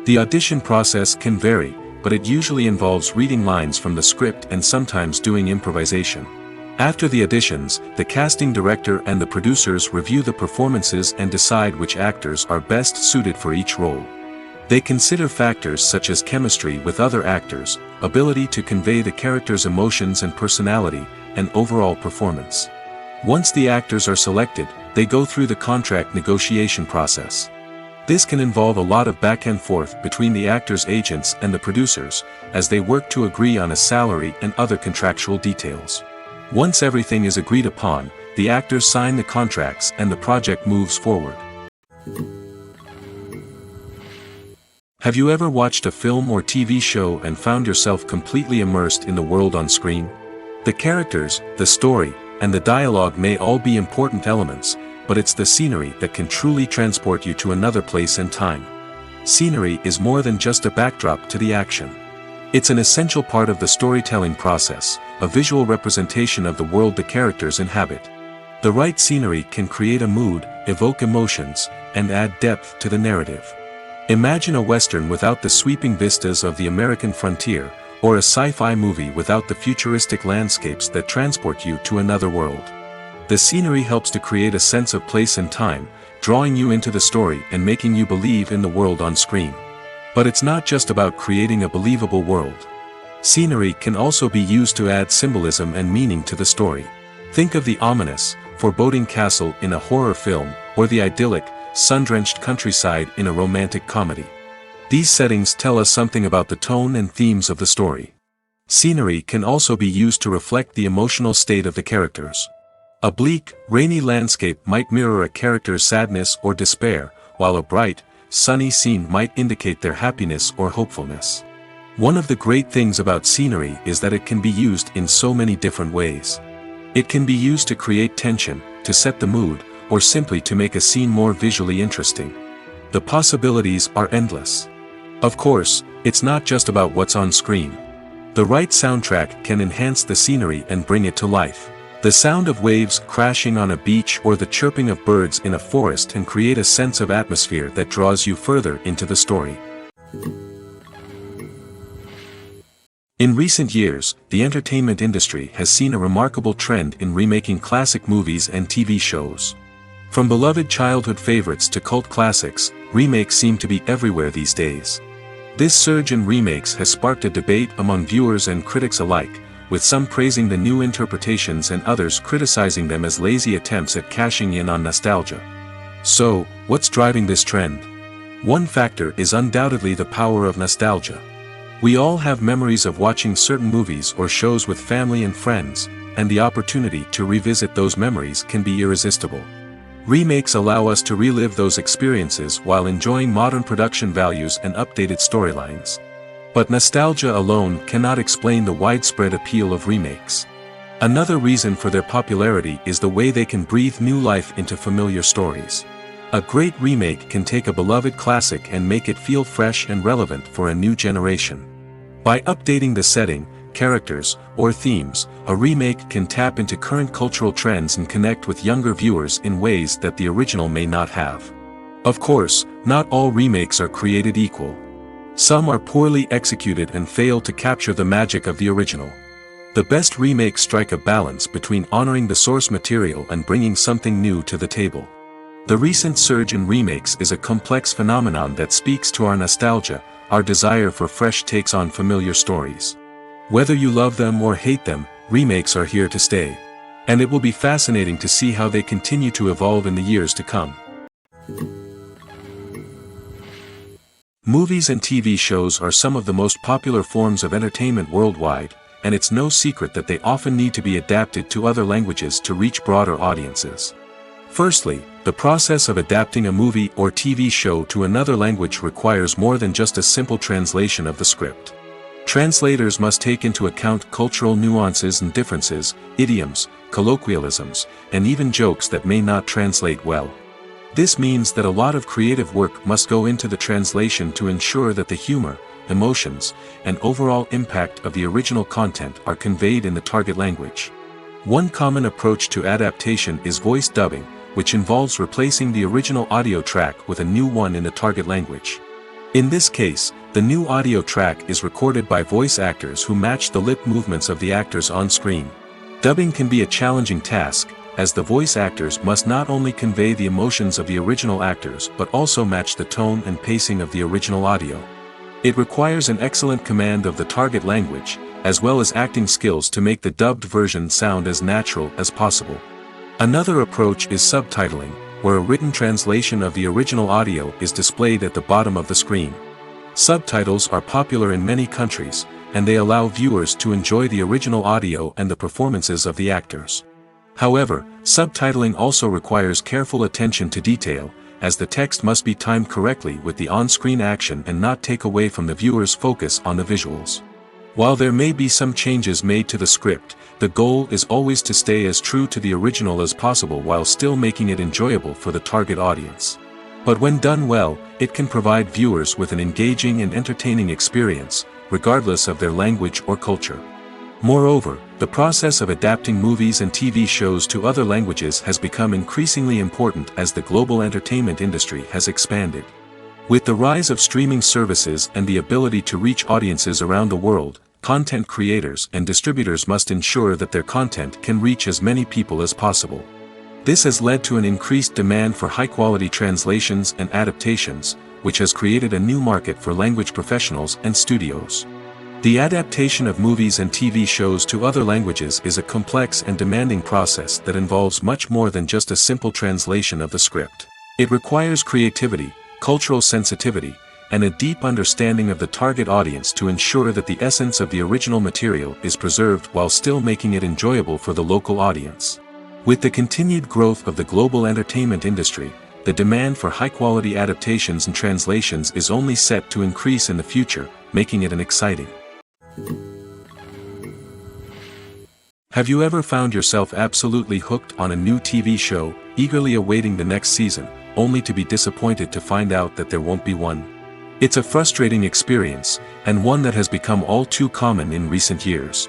The audition process can vary, but it usually involves reading lines from the script and sometimes doing improvisation. After the auditions, the casting director and the producers review the performances and decide which actors are best suited for each role. They consider factors such as chemistry with other actors, ability to convey the character's emotions and personality, and overall performance. Once the actors are selected, they go through the contract negotiation process. This can involve a lot of back and forth between the actors' agents and the producers, as they work to agree on a salary and other contractual details. Once everything is agreed upon, the actors sign the contracts and the project moves forward. Have you ever watched a film or TV show and found yourself completely immersed in the world on screen? The characters, the story, and the dialogue may all be important elements, but it's the scenery that can truly transport you to another place and time. Scenery is more than just a backdrop to the action. It's an essential part of the storytelling process, a visual representation of the world the characters inhabit. The right scenery can create a mood, evoke emotions, and add depth to the narrative. Imagine a Western without the sweeping vistas of the American frontier, or a sci-fi movie without the futuristic landscapes that transport you to another world. The scenery helps to create a sense of place and time, drawing you into the story and making you believe in the world on screen. But it's not just about creating a believable world. Scenery can also be used to add symbolism and meaning to the story. Think of the ominous, foreboding castle in a horror film, or the idyllic, sun-drenched countryside in a romantic comedy. These settings tell us something about the tone and themes of the story. Scenery can also be used to reflect the emotional state of the characters. A bleak, rainy landscape might mirror a character's sadness or despair, while a bright, sunny scene might indicate their happiness or hopefulness. One of the great things about scenery is that it can be used in so many different ways. It can be used to create tension, to set the mood, or simply to make a scene more visually interesting. The possibilities are endless. Of course, it's not just about what's on screen. The right soundtrack can enhance the scenery and bring it to life. The sound of waves crashing on a beach or the chirping of birds in a forest can create a sense of atmosphere that draws you further into the story. In recent years, the entertainment industry has seen a remarkable trend in remaking classic movies and TV shows. From beloved childhood favorites to cult classics, remakes seem to be everywhere these days. This surge in remakes has sparked a debate among viewers and critics alike, with some praising the new interpretations and others criticizing them as lazy attempts at cashing in on nostalgia. So, what's driving this trend? One factor is undoubtedly the power of nostalgia. We all have memories of watching certain movies or shows with family and friends, and the opportunity to revisit those memories can be irresistible. Remakes allow us to relive those experiences while enjoying modern production values and updated storylines. But nostalgia alone cannot explain the widespread appeal of remakes. Another reason for their popularity is the way they can breathe new life into familiar stories. A great remake can take a beloved classic and make it feel fresh and relevant for a new generation. By updating the setting, characters, or themes, a remake can tap into current cultural trends and connect with younger viewers in ways that the original may not have. Of course, not all remakes are created equal. Some are poorly executed and fail to capture the magic of the original. The best remakes strike a balance between honoring the source material and bringing something new to the table. The recent surge in remakes is a complex phenomenon that speaks to our nostalgia, our desire for fresh takes on familiar stories. Whether you love them or hate them, remakes are here to stay. And it will be fascinating to see how they continue to evolve in the years to come. Movies and TV shows are some of the most popular forms of entertainment worldwide, and it's no secret that they often need to be adapted to other languages to reach broader audiences. Firstly, the process of adapting a movie or TV show to another language requires more than just a simple translation of the script. Translators must take into account cultural nuances and differences, idioms, colloquialisms, and even jokes that may not translate well. This means that a lot of creative work must go into the translation to ensure that the humor, emotions, and overall impact of the original content are conveyed in the target language. One common approach to adaptation is voice dubbing, which involves replacing the original audio track with a new one in the target language. In this case, the new audio track is recorded by voice actors who match the lip movements of the actors on screen. Dubbing can be a challenging task, as the voice actors must not only convey the emotions of the original actors but also match the tone and pacing of the original audio. It requires an excellent command of the target language, as well as acting skills to make the dubbed version sound as natural as possible. Another approach is subtitling, where a written translation of the original audio is displayed at the bottom of the screen. Subtitles are popular in many countries, and they allow viewers to enjoy the original audio and the performances of the actors. However, subtitling also requires careful attention to detail, as the text must be timed correctly with the on-screen action and not take away from the viewer's focus on the visuals. While there may be some changes made to the script, the goal is always to stay as true to the original as possible while still making it enjoyable for the target audience. But when done well, it can provide viewers with an engaging and entertaining experience, regardless of their language or culture. Moreover, the process of adapting movies and TV shows to other languages has become increasingly important as the global entertainment industry has expanded. With the rise of streaming services and the ability to reach audiences around the world, content creators and distributors must ensure that their content can reach as many people as possible. This has led to an increased demand for high-quality translations and adaptations, which has created a new market for language professionals and studios. The adaptation of movies and TV shows to other languages is a complex and demanding process that involves much more than just a simple translation of the script. It requires creativity, cultural sensitivity, and a deep understanding of the target audience to ensure that the essence of the original material is preserved while still making it enjoyable for the local audience. With the continued growth of the global entertainment industry, the demand for high-quality adaptations and translations is only set to increase in the future, making it an exciting. Have you ever found yourself absolutely hooked on a new TV show, eagerly awaiting the next season, only to be disappointed to find out that there won't be one? It's a frustrating experience, and one that has become all too common in recent years.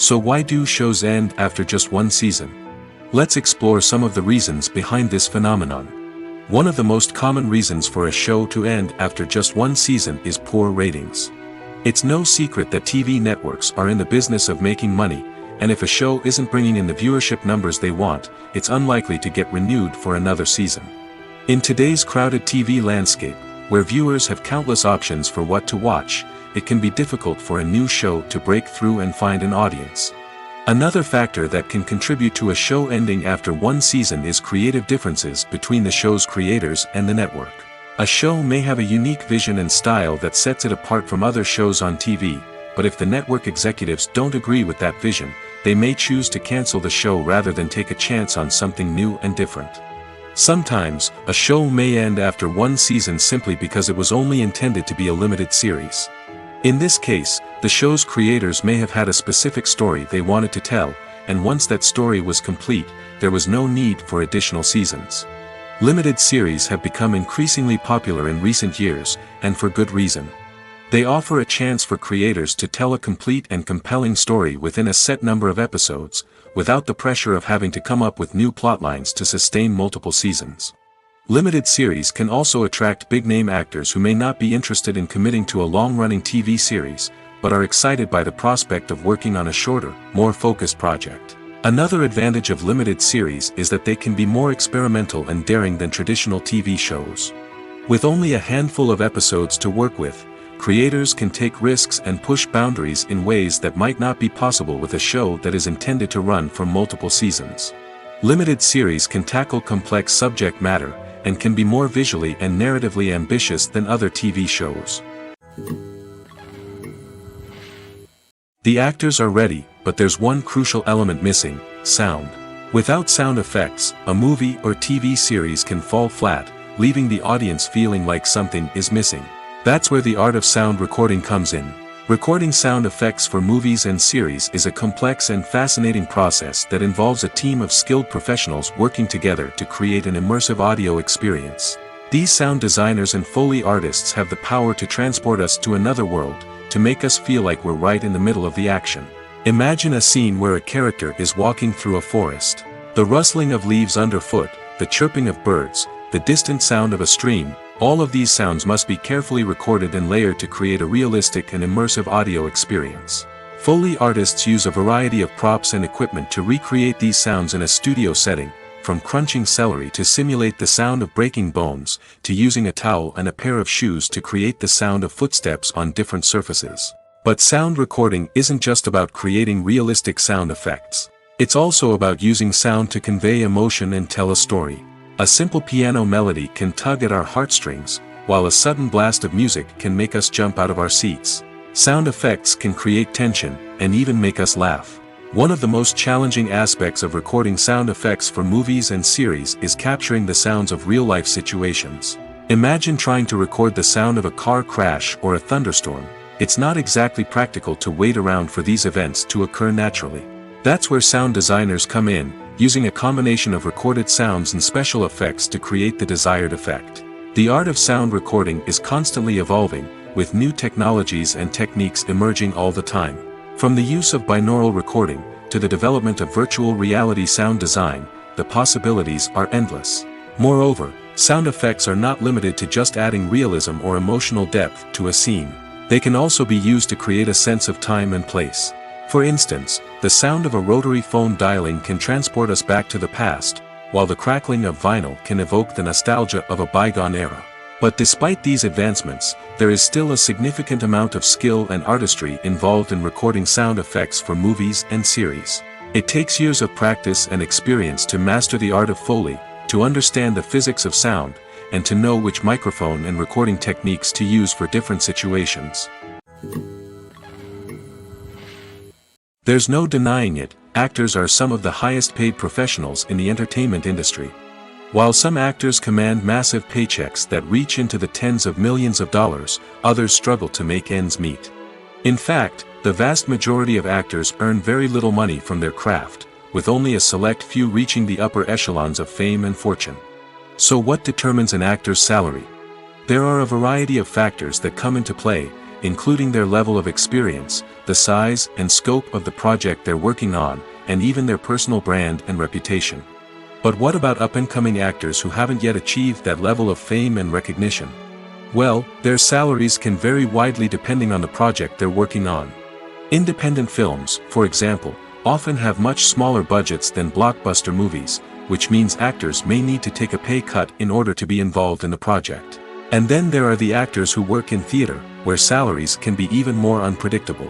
So why do shows end after just one season? Let's explore some of the reasons behind this phenomenon. One of the most common reasons for a show to end after just one season is poor ratings. It's no secret that TV networks are in the business of making money, and if a show isn't bringing in the viewership numbers they want, it's unlikely to get renewed for another season. In today's crowded TV landscape, where viewers have countless options for what to watch, it can be difficult for a new show to break through and find an audience. Another factor that can contribute to a show ending after one season is creative differences between the show's creators and the network. A show may have a unique vision and style that sets it apart from other shows on TV, but if the network executives don't agree with that vision, they may choose to cancel the show rather than take a chance on something new and different. Sometimes, a show may end after one season simply because it was only intended to be a limited series. In this case, the show's creators may have had a specific story they wanted to tell, and once that story was complete, there was no need for additional seasons. Limited series have become increasingly popular in recent years, and for good reason. They offer a chance for creators to tell a complete and compelling story within a set number of episodes, without the pressure of having to come up with new plotlines to sustain multiple seasons. Limited series can also attract big-name actors who may not be interested in committing to a long-running TV series, but are excited by the prospect of working on a shorter, more focused project. Another advantage of limited series is that they can be more experimental and daring than traditional TV shows. With only a handful of episodes to work with, creators can take risks and push boundaries in ways that might not be possible with a show that is intended to run for multiple seasons. Limited series can tackle complex subject matter, and can be more visually and narratively ambitious than other TV shows. The actors are ready, but there's one crucial element missing: sound. Without sound effects, a movie or TV series can fall flat, leaving the audience feeling like something is missing. That's where the art of sound recording comes in. Recording sound effects for movies and series is a complex and fascinating process that involves a team of skilled professionals working together to create an immersive audio experience. These sound designers and Foley artists have the power to transport us to another world, to make us feel like we're right in the middle of the action. Imagine a scene where a character is walking through a forest. The rustling of leaves underfoot, the chirping of birds, the distant sound of a stream, all of these sounds must be carefully recorded and layered to create a realistic and immersive audio experience. Foley artists use a variety of props and equipment to recreate these sounds in a studio setting, from crunching celery to simulate the sound of breaking bones, to using a towel and a pair of shoes to create the sound of footsteps on different surfaces. But sound recording isn't just about creating realistic sound effects. It's also about using sound to convey emotion and tell a story. A simple piano melody can tug at our heartstrings, while a sudden blast of music can make us jump out of our seats. Sound effects can create tension, and even make us laugh. One of the most challenging aspects of recording sound effects for movies and series is capturing the sounds of real-life situations. Imagine trying to record the sound of a car crash or a thunderstorm. It's not exactly practical to wait around for these events to occur naturally. That's where sound designers come in, using a combination of recorded sounds and special effects to create the desired effect. The art of sound recording is constantly evolving, with new technologies and techniques emerging all the time. From the use of binaural recording, to the development of virtual reality sound design, the possibilities are endless. Moreover, sound effects are not limited to just adding realism or emotional depth to a scene. They can also be used to create a sense of time and place. For instance, the sound of a rotary phone dialing can transport us back to the past, while the crackling of vinyl can evoke the nostalgia of a bygone era. But despite these advancements, there is still a significant amount of skill and artistry involved in recording sound effects for movies and series. It takes years of practice and experience to master the art of Foley, to understand the physics of sound, and to know which microphone and recording techniques to use for different situations. There's no denying it, actors are some of the highest paid professionals in the entertainment industry. While some actors command massive paychecks that reach into the tens of millions of dollars, others struggle to make ends meet. In fact, the vast majority of actors earn very little money from their craft, with only a select few reaching the upper echelons of fame and fortune. So what determines an actor's salary? There are a variety of factors that come into play, including their level of experience, the size and scope of the project they're working on, and even their personal brand and reputation. But what about up-and-coming actors who haven't yet achieved that level of fame and recognition? Well, their salaries can vary widely depending on the project they're working on. Independent films, for example, often have much smaller budgets than blockbuster movies, which means actors may need to take a pay cut in order to be involved in the project. And then there are the actors who work in theater, where salaries can be even more unpredictable.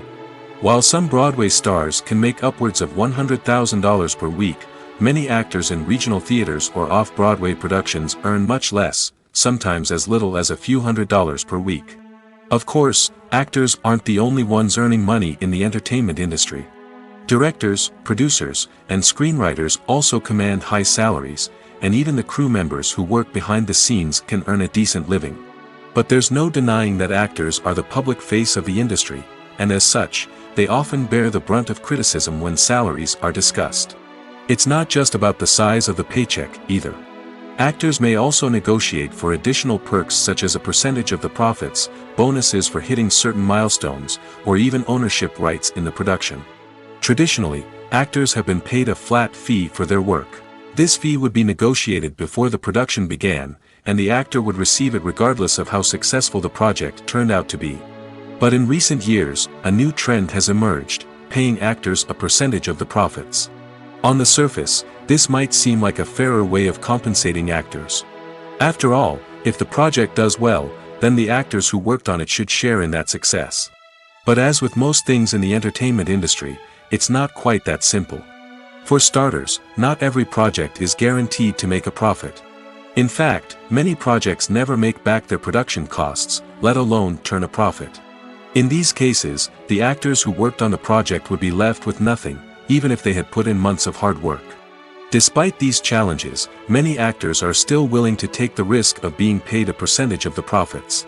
While some Broadway stars can make upwards of $100,000 per week, many actors in regional theaters or off-Broadway productions earn much less, sometimes as little as a few $100s per week. Of course, actors aren't the only ones earning money in the entertainment industry. Directors, producers, and screenwriters also command high salaries, and even the crew members who work behind the scenes can earn a decent living. But there's no denying that actors are the public face of the industry, and as such, they often bear the brunt of criticism when salaries are discussed. It's not just about the size of the paycheck, either. Actors may also negotiate for additional perks such as a percentage of the profits, bonuses for hitting certain milestones, or even ownership rights in the production. Traditionally, actors have been paid a flat fee for their work. This fee would be negotiated before the production began, and the actor would receive it regardless of how successful the project turned out to be. But in recent years, a new trend has emerged, paying actors a percentage of the profits. On the surface, this might seem like a fairer way of compensating actors. After all, if the project does well, then the actors who worked on it should share in that success. But as with most things in the entertainment industry, it's not quite that simple. For starters, not every project is guaranteed to make a profit. In fact, many projects never make back their production costs, let alone turn a profit. In these cases, the actors who worked on the project would be left with nothing, even if they had put in months of hard work. Despite these challenges, many actors are still willing to take the risk of being paid a percentage of the profits.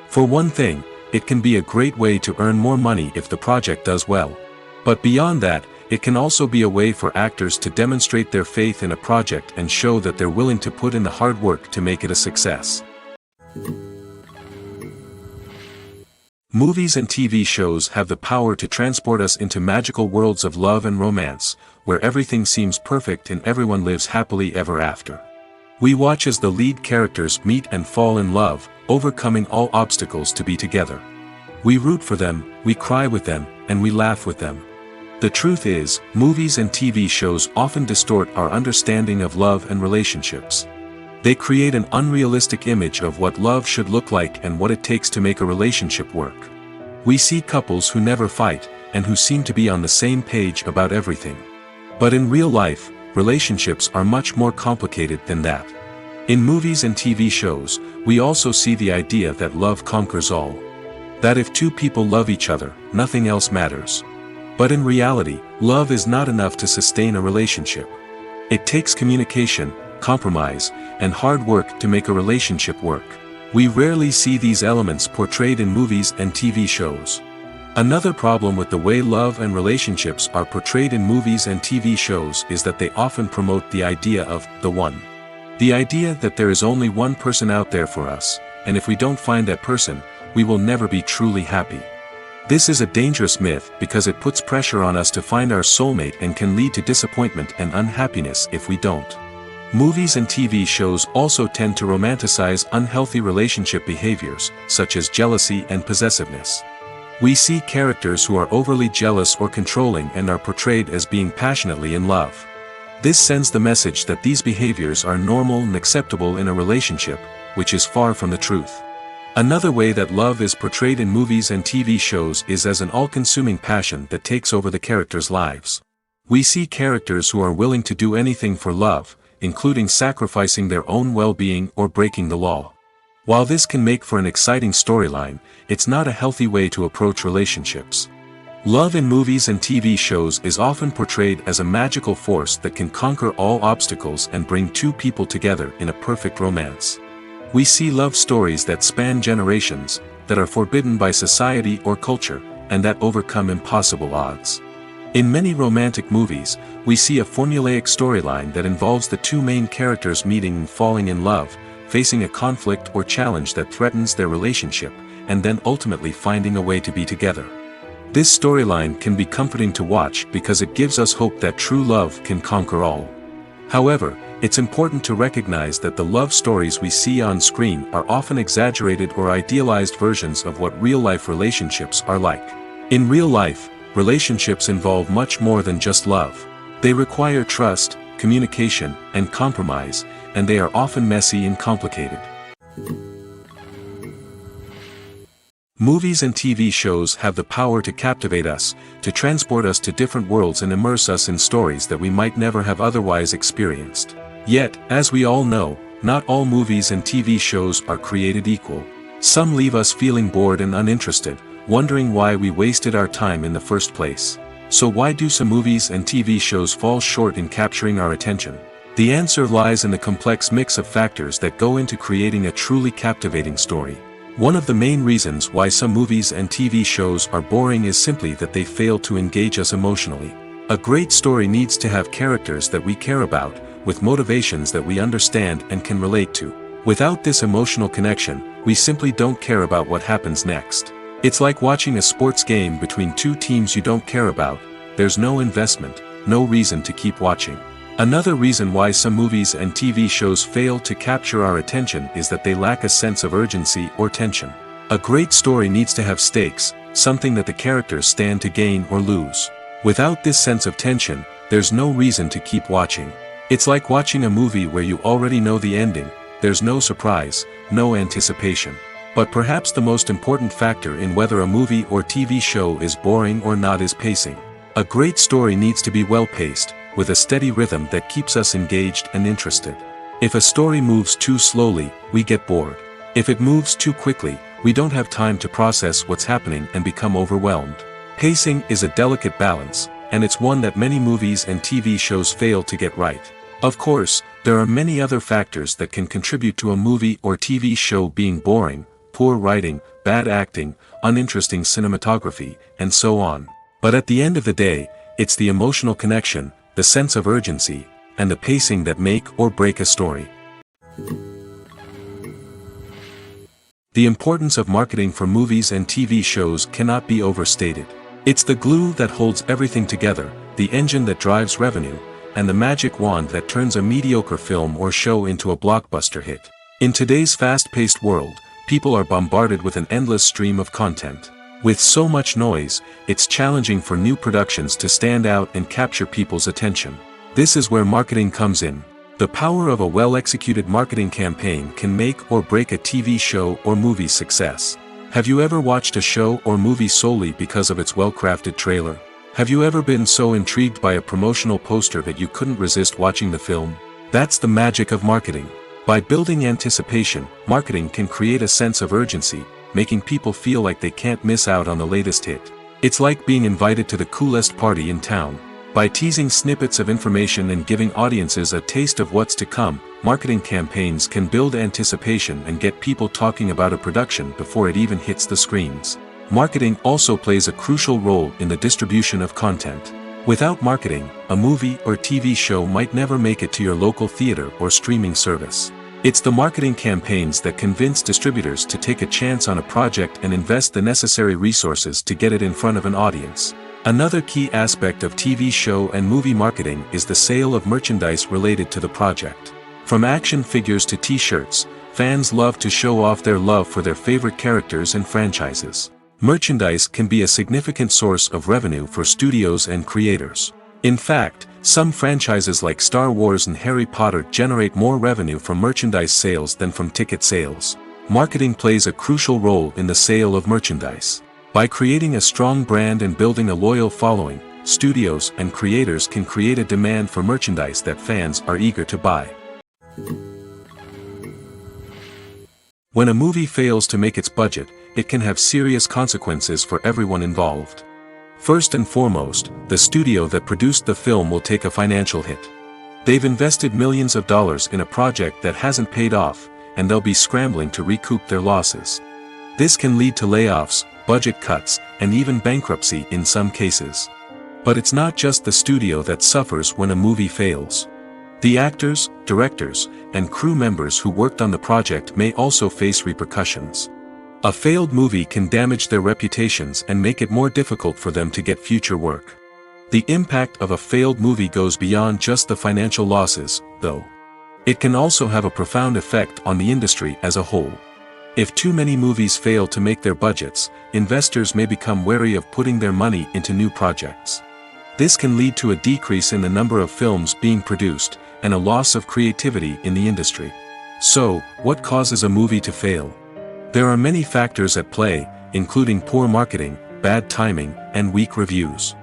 For one thing, it can be a great way to earn more money if the project does well. But beyond that, it can also be a way for actors to demonstrate their faith in a project and show that they're willing to put in the hard work to make it a success. Movies and TV shows have the power to transport us into magical worlds of love and romance, where everything seems perfect and everyone lives happily ever after. We watch as the lead characters meet and fall in love, overcoming all obstacles to be together. We root for them, we cry with them, and we laugh with them. The truth is, movies and TV shows often distort our understanding of love and relationships. They create an unrealistic image of what love should look like and what it takes to make a relationship work. We see couples who never fight, and who seem to be on the same page about everything. But in real life, relationships are much more complicated than that. In movies and TV shows, we also see the idea that love conquers all. That if two people love each other, nothing else matters. But in reality, love is not enough to sustain a relationship. It takes communication, compromise, and hard work to make a relationship work. We rarely see these elements portrayed in movies and TV shows. Another problem with the way love and relationships are portrayed in movies and TV shows is that they often promote the idea of the one. The idea that there is only one person out there for us, and if we don't find that person, we will never be truly happy. This is a dangerous myth because it puts pressure on us to find our soulmate and can lead to disappointment and unhappiness if we don't. Movies and TV shows also tend to romanticize unhealthy relationship behaviors, such as jealousy and possessiveness. We see characters who are overly jealous or controlling and are portrayed as being passionately in love. This sends the message that these behaviors are normal and acceptable in a relationship, which is far from the truth. Another way that love is portrayed in movies and TV shows is as an all-consuming passion that takes over the characters' lives. We see characters who are willing to do anything for love, including sacrificing their own well-being or breaking the law. While this can make for an exciting storyline, it's not a healthy way to approach relationships. Love in movies and TV shows is often portrayed as a magical force that can conquer all obstacles and bring two people together in a perfect romance. We see love stories that span generations, that are forbidden by society or culture, and that overcome impossible odds. In many romantic movies, we see a formulaic storyline that involves the two main characters meeting and falling in love, facing a conflict or challenge that threatens their relationship, and then ultimately finding a way to be together. This storyline can be comforting to watch because it gives us hope that true love can conquer all. However, it's important to recognize that the love stories we see on screen are often exaggerated or idealized versions of what real-life relationships are like. In real life, relationships involve much more than just love. They require trust, communication, and compromise, and they are often messy and complicated. Movies and TV shows have the power to captivate us, to transport us to different worlds and immerse us in stories that we might never have otherwise experienced. Yet, as we all know, not all movies and TV shows are created equal. Some leave us feeling bored and uninterested, wondering why we wasted our time in the first place. So why do some movies and TV shows fall short in capturing our attention? The answer lies in the complex mix of factors that go into creating a truly captivating story. One of the main reasons why some movies and TV shows are boring is simply that they fail to engage us emotionally. A great story needs to have characters that we care about, with motivations that we understand and can relate to. Without this emotional connection, we simply don't care about what happens next. It's like watching a sports game between two teams you don't care about. There's no investment, no reason to keep watching. Another reason why some movies and TV shows fail to capture our attention is that they lack a sense of urgency or tension. A great story needs to have stakes, something that the characters stand to gain or lose. Without this sense of tension, there's no reason to keep watching. It's like watching a movie where you already know the ending. There's no surprise, no anticipation. But perhaps the most important factor in whether a movie or TV show is boring or not is pacing. A great story needs to be well-paced, with a steady rhythm that keeps us engaged and interested. If a story moves too slowly, we get bored. If it moves too quickly, we don't have time to process what's happening and become overwhelmed. Pacing is a delicate balance, and it's one that many movies and TV shows fail to get right. Of course, there are many other factors that can contribute to a movie or TV show being boring: poor writing, bad acting, uninteresting cinematography, and so on. But at the end of the day, it's the emotional connection, the sense of urgency, and the pacing that make or break a story. The importance of marketing for movies and TV shows cannot be overstated. It's the glue that holds everything together, the engine that drives revenue, and the magic wand that turns a mediocre film or show into a blockbuster hit. In today's fast-paced world, people are bombarded with an endless stream of content. With so much noise, it's challenging for new productions to stand out and capture people's attention. This is where marketing comes in. The power of a well-executed marketing campaign can make or break a TV show or movie's success. Have you ever watched a show or movie solely because of its well-crafted trailer? Have you ever been so intrigued by a promotional poster that you couldn't resist watching the film? That's the magic of marketing. By building anticipation, marketing can create a sense of urgency, making people feel like they can't miss out on the latest hit. It's like being invited to the coolest party in town. By teasing snippets of information and giving audiences a taste of what's to come, marketing campaigns can build anticipation and get people talking about a production before it even hits the screens. Marketing also plays a crucial role in the distribution of content. Without marketing, a movie or TV show might never make it to your local theater or streaming service. It's the marketing campaigns that convince distributors to take a chance on a project and invest the necessary resources to get it in front of an audience. Another key aspect of TV show and movie marketing is the sale of merchandise related to the project. From action figures to t-shirts, fans love to show off their love for their favorite characters and franchises. Merchandise can be a significant source of revenue for studios and creators. In fact, some franchises like Star Wars and Harry Potter generate more revenue from merchandise sales than from ticket sales. Marketing plays a crucial role in the sale of merchandise. By creating a strong brand and building a loyal following, studios and creators can create a demand for merchandise that fans are eager to buy. When a movie fails to make its budget, it can have serious consequences for everyone involved. First and foremost, the studio that produced the film will take a financial hit. They've invested millions of dollars in a project that hasn't paid off, and they'll be scrambling to recoup their losses. This can lead to layoffs, budget cuts, and even bankruptcy in some cases. But it's not just the studio that suffers when a movie fails. The actors, directors, and crew members who worked on the project may also face repercussions. A failed movie can damage their reputations and make it more difficult for them to get future work. The impact of a failed movie goes beyond just the financial losses, though. It can also have a profound effect on the industry as a whole. If too many movies fail to make their budgets, investors may become wary of putting their money into new projects. This can lead to a decrease in the number of films being produced, and a loss of creativity in the industry. So, what causes a movie to fail? There are many factors at play, including poor marketing, bad timing, and weak reviews.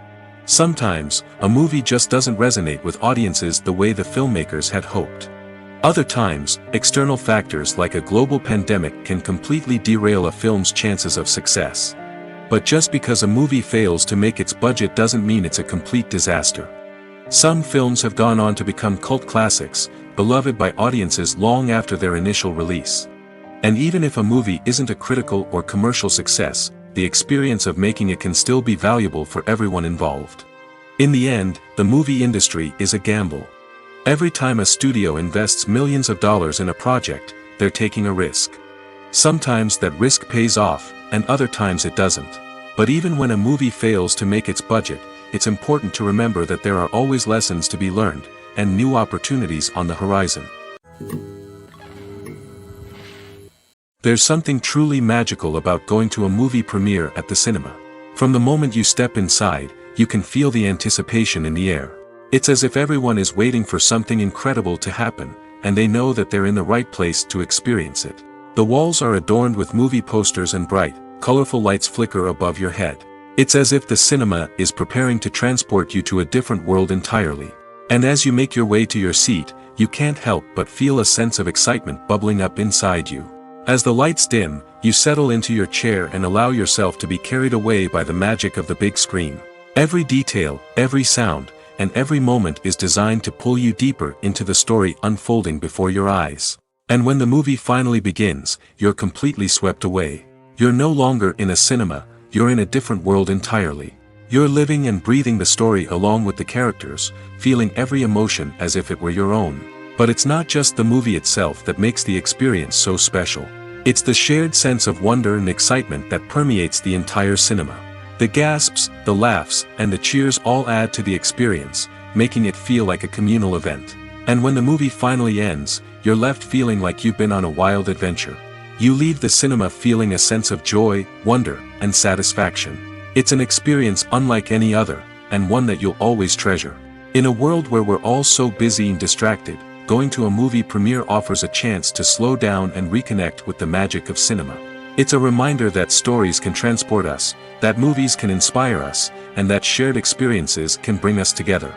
Sometimes, a movie just doesn't resonate with audiences the way the filmmakers had hoped. Other times, external factors like a global pandemic can completely derail a film's chances of success. But just because a movie fails to make its budget doesn't mean it's a complete disaster. Some films have gone on to become cult classics, beloved by audiences long after their initial release. And even if a movie isn't a critical or commercial success, the experience of making it can still be valuable for everyone involved. In the end, the movie industry is a gamble. Every time a studio invests millions of dollars in a project, they're taking a risk. Sometimes that risk pays off, and other times it doesn't. But even when a movie fails to make its budget, it's important to remember that there are always lessons to be learned, and new opportunities on the horizon. There's something truly magical about going to a movie premiere at the cinema. From the moment you step inside, you can feel the anticipation in the air. It's as if everyone is waiting for something incredible to happen, and they know that they're in the right place to experience it. The walls are adorned with movie posters and bright, colorful lights flicker above your head. It's as if the cinema is preparing to transport you to a different world entirely. And as you make your way to your seat, you can't help but feel a sense of excitement bubbling up inside you. As the lights dim, you settle into your chair and allow yourself to be carried away by the magic of the big screen. Every detail, every sound, and every moment is designed to pull you deeper into the story unfolding before your eyes. And when the movie finally begins, you're completely swept away. You're no longer in a cinema, you're in a different world entirely. You're living and breathing the story along with the characters, feeling every emotion as if it were your own. But it's not just the movie itself that makes the experience so special. It's the shared sense of wonder and excitement that permeates the entire cinema. The gasps, the laughs, and the cheers all add to the experience, making it feel like a communal event. And when the movie finally ends, you're left feeling like you've been on a wild adventure. You leave the cinema feeling a sense of joy, wonder, and satisfaction. It's an experience unlike any other, and one that you'll always treasure. In a world where we're all so busy and distracted, going to a movie premiere offers a chance to slow down and reconnect with the magic of cinema. It's a reminder that stories can transport us, that movies can inspire us, and that shared experiences can bring us together.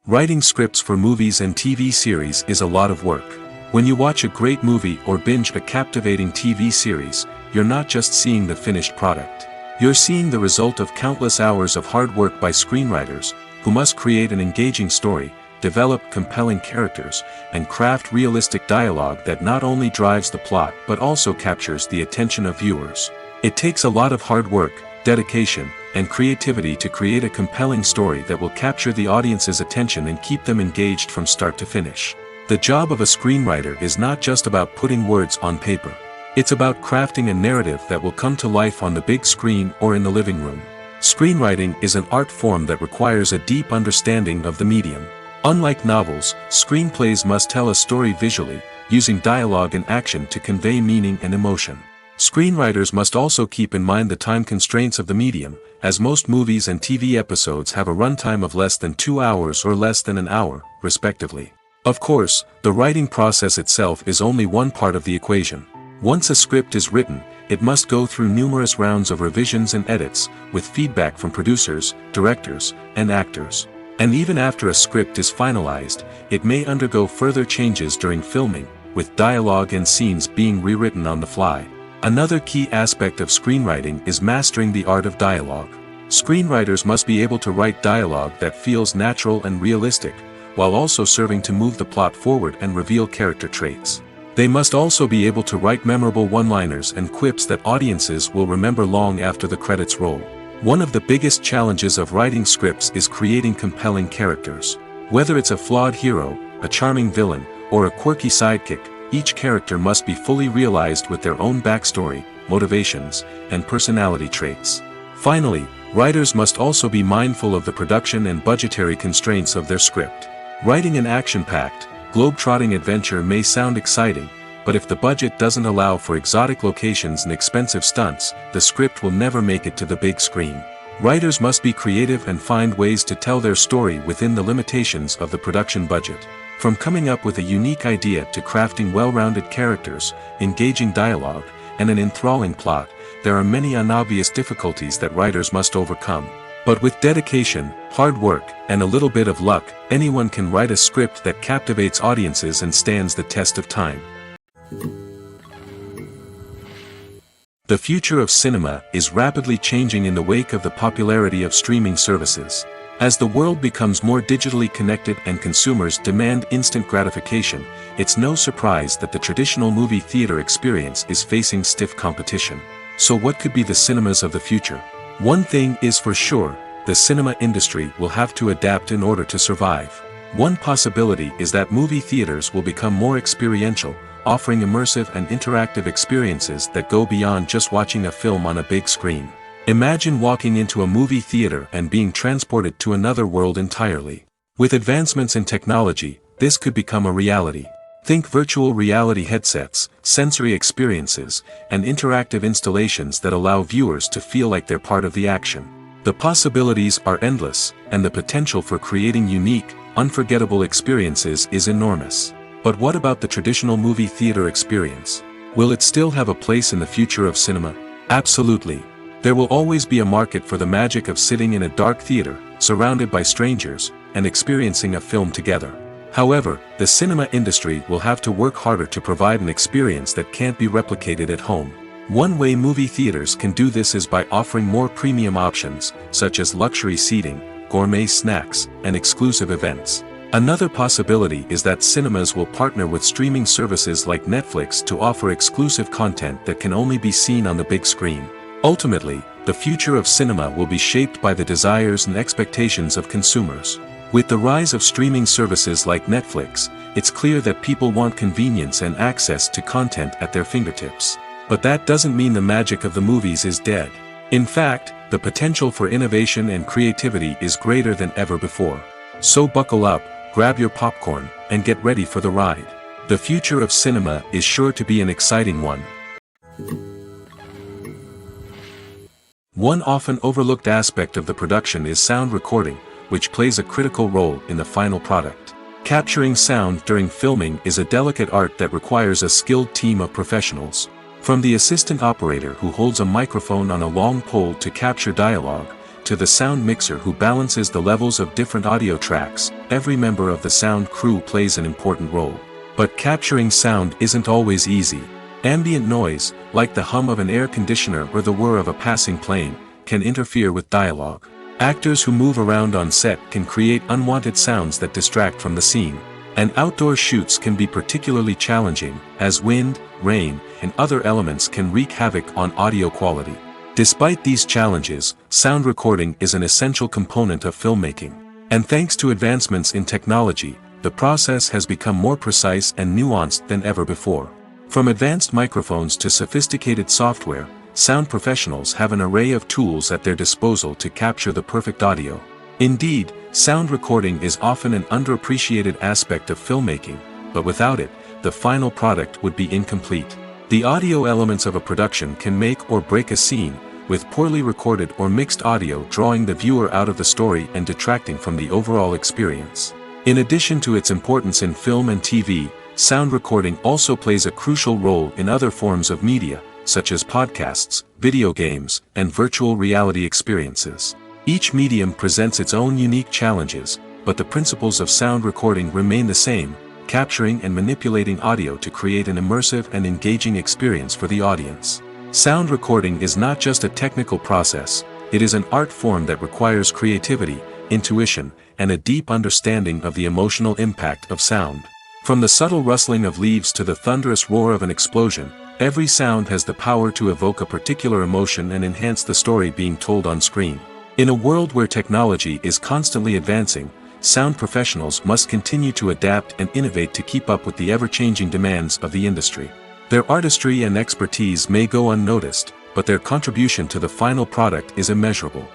Writing scripts for movies and TV series is a lot of work. When you watch a great movie or binge a captivating TV series, you're not just seeing the finished product. You're seeing the result of countless hours of hard work by screenwriters, who must create an engaging story, develop compelling characters, and craft realistic dialogue that not only drives the plot but also captures the attention of viewers. It takes a lot of hard work, dedication, and creativity to create a compelling story that will capture the audience's attention and keep them engaged from start to finish. The job of a screenwriter is not just about putting words on paper. It's about crafting a narrative that will come to life on the big screen or in the living room. Screenwriting is an art form that requires a deep understanding of the medium. Unlike novels, screenplays must tell a story visually, using dialogue and action to convey meaning and emotion. Screenwriters must also keep in mind the time constraints of the medium, as most movies and TV episodes have a runtime of less than 2 hours or less than an hour, respectively. Of course, the writing process itself is only one part of the equation. Once a script is written, it must go through numerous rounds of revisions and edits, with feedback from producers, directors, and actors. And even after a script is finalized, it may undergo further changes during filming, with dialogue and scenes being rewritten on the fly. Another key aspect of screenwriting is mastering the art of dialogue. Screenwriters must be able to write dialogue that feels natural and realistic, while also serving to move the plot forward and reveal character traits. They must also be able to write memorable one-liners and quips that audiences will remember long after the credits roll. One of the biggest challenges of writing scripts is creating compelling characters. Whether it's a flawed hero, a charming villain, or a quirky sidekick, each character must be fully realized with their own backstory, motivations, and personality traits. Finally, writers must also be mindful of the production and budgetary constraints of their script. Writing an action-packed, globe-trotting adventure may sound exciting, but if the budget doesn't allow for exotic locations and expensive stunts, the script will never make it to the big screen. Writers must be creative and find ways to tell their story within the limitations of the production budget. From coming up with a unique idea to crafting well-rounded characters, engaging dialogue, and an enthralling plot, there are many unobvious difficulties that writers must overcome. But with dedication, hard work, and a little bit of luck, anyone can write a script that captivates audiences and stands the test of time. The future of cinema is rapidly changing in the wake of the popularity of streaming services. As the world becomes more digitally connected and consumers demand instant gratification, it's no surprise that the traditional movie theater experience is facing stiff competition. So what could be the cinemas of the future? One thing is for sure, the cinema industry will have to adapt in order to survive. One possibility is that movie theaters will become more experiential, offering immersive and interactive experiences that go beyond just watching a film on a big screen. Imagine walking into a movie theater and being transported to another world entirely. With advancements in technology, this could become a reality. Think virtual reality headsets, sensory experiences, and interactive installations that allow viewers to feel like they're part of the action. The possibilities are endless, and the potential for creating unique, unforgettable experiences is enormous. But what about the traditional movie theater experience? Will it still have a place in the future of cinema? Absolutely. There will always be a market for the magic of sitting in a dark theater, surrounded by strangers, and experiencing a film together. However, the cinema industry will have to work harder to provide an experience that can't be replicated at home. One way movie theaters can do this is by offering more premium options, such as luxury seating, gourmet snacks, and exclusive events. Another possibility is that cinemas will partner with streaming services like Netflix to offer exclusive content that can only be seen on the big screen. Ultimately, the future of cinema will be shaped by the desires and expectations of consumers. With the rise of streaming services like Netflix, it's clear that people want convenience and access to content at their fingertips. But that doesn't mean the magic of the movies is dead. In fact, the potential for innovation and creativity is greater than ever before. So buckle up, grab your popcorn, and get ready for the ride. The future of cinema is sure to be an exciting one. One often overlooked aspect of the production is sound recording, which plays a critical role in the final product. Capturing sound during filming is a delicate art that requires a skilled team of professionals. From the assistant operator who holds a microphone on a long pole to capture dialogue, to the sound mixer who balances the levels of different audio tracks, every member of the sound crew plays an important role. But capturing sound isn't always easy. Ambient noise, like the hum of an air conditioner or the whir of a passing plane, can interfere with dialogue. Actors who move around on set can create unwanted sounds that distract from the scene. And outdoor shoots can be particularly challenging, as wind, rain, and other elements can wreak havoc on audio quality. Despite these challenges, sound recording is an essential component of filmmaking. And thanks to advancements in technology, the process has become more precise and nuanced than ever before. From advanced microphones to sophisticated software, sound professionals have an array of tools at their disposal to capture the perfect audio. Indeed, sound recording is often an underappreciated aspect of filmmaking, but without it, the final product would be incomplete. The audio elements of a production can make or break a scene, with poorly recorded or mixed audio drawing the viewer out of the story and detracting from the overall experience. In addition to its importance in film and TV, sound recording also plays a crucial role in other forms of media, such as podcasts, video games, and virtual reality experiences. Each medium presents its own unique challenges, but the principles of sound recording remain the same: capturing and manipulating audio to create an immersive and engaging experience for the audience. Sound recording is not just a technical process, it is an art form that requires creativity, intuition, and a deep understanding of the emotional impact of sound. From the subtle rustling of leaves to the thunderous roar of an explosion, every sound has the power to evoke a particular emotion and enhance the story being told on screen. In a world where technology is constantly advancing, sound professionals must continue to adapt and innovate to keep up with the ever-changing demands of the industry. Their artistry and expertise may go unnoticed, but their contribution to the final product is immeasurable.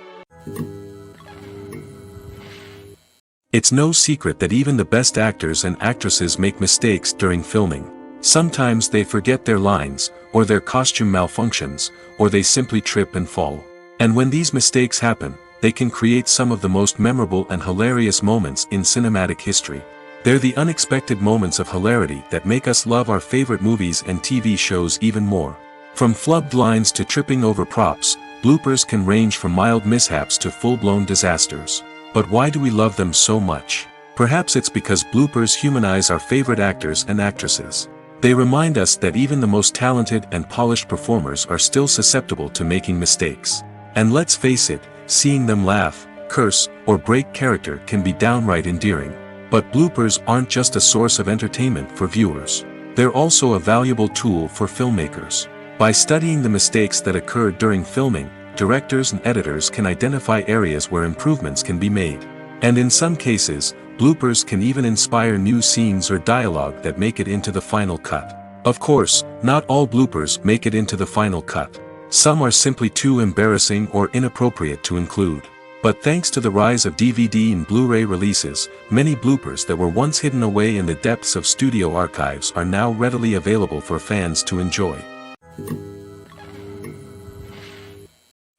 It's no secret that even the best actors and actresses make mistakes during filming. Sometimes they forget their lines, or their costume malfunctions, or they simply trip and fall. And when these mistakes happen, they can create some of the most memorable and hilarious moments in cinematic history. They're the unexpected moments of hilarity that make us love our favorite movies and TV shows even more. From flubbed lines to tripping over props, bloopers can range from mild mishaps to full-blown disasters. But why do we love them so much? Perhaps it's because bloopers humanize our favorite actors and actresses. They remind us that even the most talented and polished performers are still susceptible to making mistakes. And let's face it, seeing them laugh, curse, or break character can be downright endearing. But bloopers aren't just a source of entertainment for viewers. They're also a valuable tool for filmmakers. By studying the mistakes that occurred during filming, directors and editors can identify areas where improvements can be made. And in some cases, bloopers can even inspire new scenes or dialogue that make it into the final cut. Of course, not all bloopers make it into the final cut. Some are simply too embarrassing or inappropriate to include. But thanks to the rise of DVD and Blu-ray releases, many bloopers that were once hidden away in the depths of studio archives are now readily available for fans to enjoy.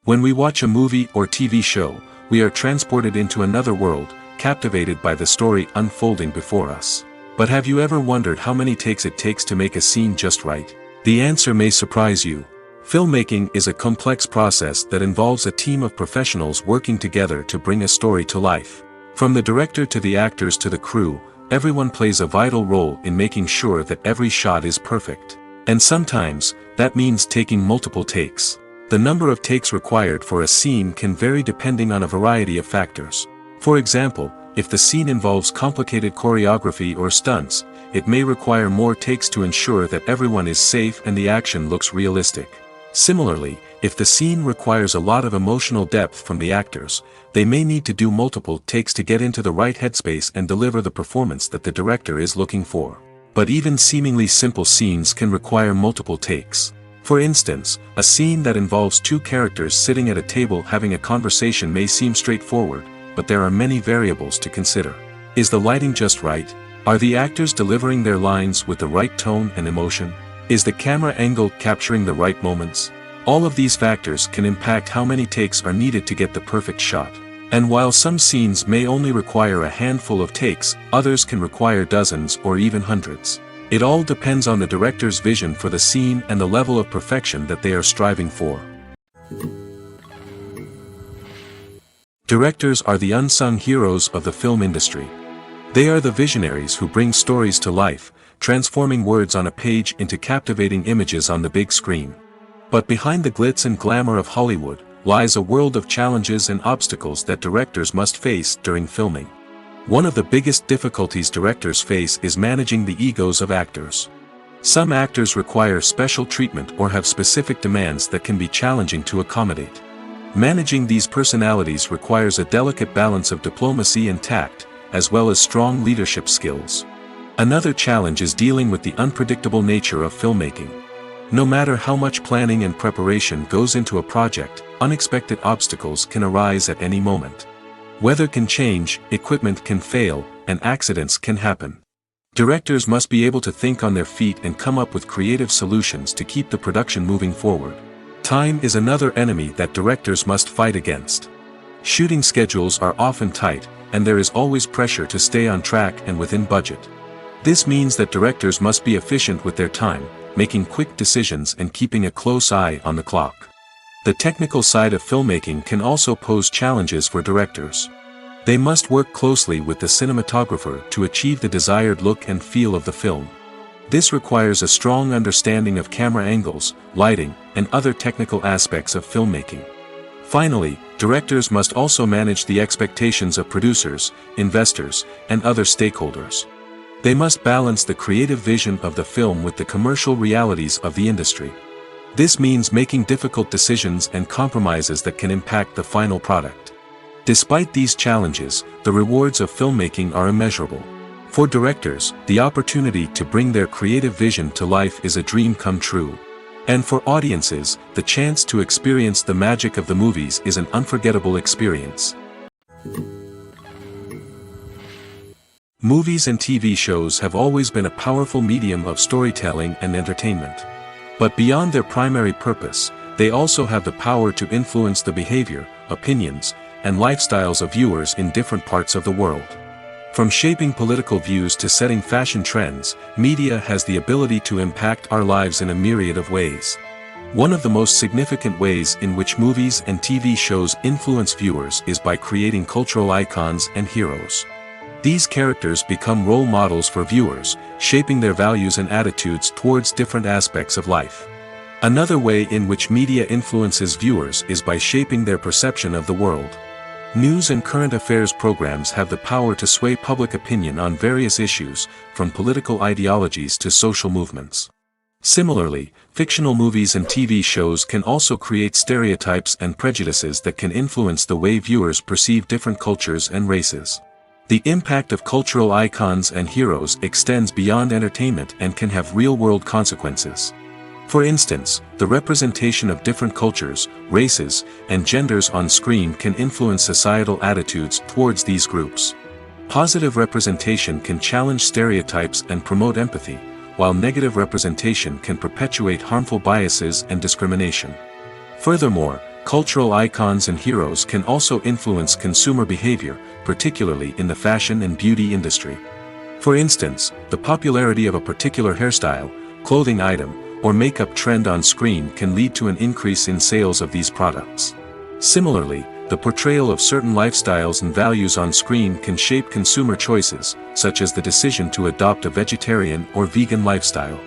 When we watch a movie or TV show, we are transported into another world, captivated by the story unfolding before us. But have you ever wondered how many takes it takes to make a scene just right? The answer may surprise you. Filmmaking is a complex process that involves a team of professionals working together to bring a story to life. From the director to the actors to the crew, everyone plays a vital role in making sure that every shot is perfect. And sometimes, that means taking multiple takes. The number of takes required for a scene can vary depending on a variety of factors. For example, if the scene involves complicated choreography or stunts, it may require more takes to ensure that everyone is safe and the action looks realistic. Similarly, if the scene requires a lot of emotional depth from the actors, they may need to do multiple takes to get into the right headspace and deliver the performance that the director is looking for. But even seemingly simple scenes can require multiple takes. For instance, a scene that involves two characters sitting at a table having a conversation may seem straightforward, but there are many variables to consider. Is the lighting just right? Are the actors delivering their lines with the right tone and emotion? Is the camera angle capturing the right moments? All of these factors can impact how many takes are needed to get the perfect shot. And while some scenes may only require a handful of takes, others can require dozens or even hundreds. It all depends on the director's vision for the scene and the level of perfection that they are striving for. Directors are the unsung heroes of the film industry. They are the visionaries who bring stories to life, transforming words on a page into captivating images on the big screen. But behind the glitz and glamour of Hollywood, lies a world of challenges and obstacles that directors must face during filming. One of the biggest difficulties directors face is managing the egos of actors. Some actors require special treatment or have specific demands that can be challenging to accommodate. Managing these personalities requires a delicate balance of diplomacy and tact, as well as strong leadership skills. Another challenge is dealing with the unpredictable nature of filmmaking. No matter how much planning and preparation goes into a project, unexpected obstacles can arise at any moment. Weather can change, equipment can fail, and accidents can happen. Directors must be able to think on their feet and come up with creative solutions to keep the production moving forward. Time is another enemy that directors must fight against. Shooting schedules are often tight, and there is always pressure to stay on track and within budget. This means that directors must be efficient with their time, making quick decisions and keeping a close eye on the clock. The technical side of filmmaking can also pose challenges for directors. They must work closely with the cinematographer to achieve the desired look and feel of the film. This requires a strong understanding of camera angles, lighting, and other technical aspects of filmmaking. Finally, directors must also manage the expectations of producers, investors, and other stakeholders. They must balance the creative vision of the film with the commercial realities of the industry. This means making difficult decisions and compromises that can impact the final product. Despite these challenges, the rewards of filmmaking are immeasurable. For directors, the opportunity to bring their creative vision to life is a dream come true. And for audiences, the chance to experience the magic of the movies is an unforgettable experience. Movies and TV shows have always been a powerful medium of storytelling and entertainment. But beyond their primary purpose, they also have the power to influence the behavior, opinions, and lifestyles of viewers in different parts of the world. From shaping political views to setting fashion trends, media has the ability to impact our lives in a myriad of ways. One of the most significant ways in which movies and TV shows influence viewers is by creating cultural icons and heroes. These characters become role models for viewers, shaping their values and attitudes towards different aspects of life. Another way in which media influences viewers is by shaping their perception of the world. News and current affairs programs have the power to sway public opinion on various issues, from political ideologies to social movements. Similarly, fictional movies and TV shows can also create stereotypes and prejudices that can influence the way viewers perceive different cultures and races. The impact of cultural icons and heroes extends beyond entertainment and can have real-world consequences. For instance, the representation of different cultures, races, and genders on screen can influence societal attitudes towards these groups. Positive representation can challenge stereotypes and promote empathy, while negative representation can perpetuate harmful biases and discrimination. Furthermore, cultural icons and heroes can also influence consumer behavior, particularly in the fashion and beauty industry. For instance, the popularity of a particular hairstyle, clothing item, or makeup trend on screen can lead to an increase in sales of these products. Similarly, the portrayal of certain lifestyles and values on screen can shape consumer choices, such as the decision to adopt a vegetarian or vegan lifestyle.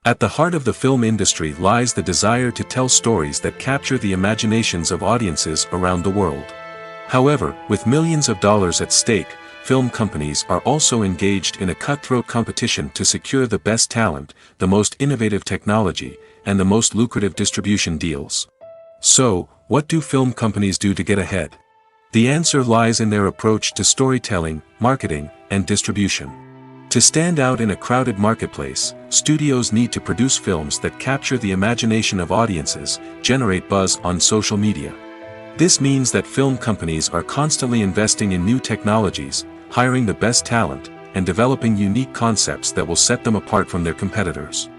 At the heart of the film industry lies the desire to tell stories that capture the imaginations of audiences around the world. However, with millions of dollars at stake, film companies are also engaged in a cutthroat competition to secure the best talent, the most innovative technology, and the most lucrative distribution deals. So, what do film companies do to get ahead? The answer lies in their approach to storytelling, marketing, and distribution. To stand out in a crowded marketplace, studios need to produce films that capture the imagination of audiences, generate buzz on social media. This means that film companies are constantly investing in new technologies, hiring the best talent, and developing unique concepts that will set them apart from their competitors.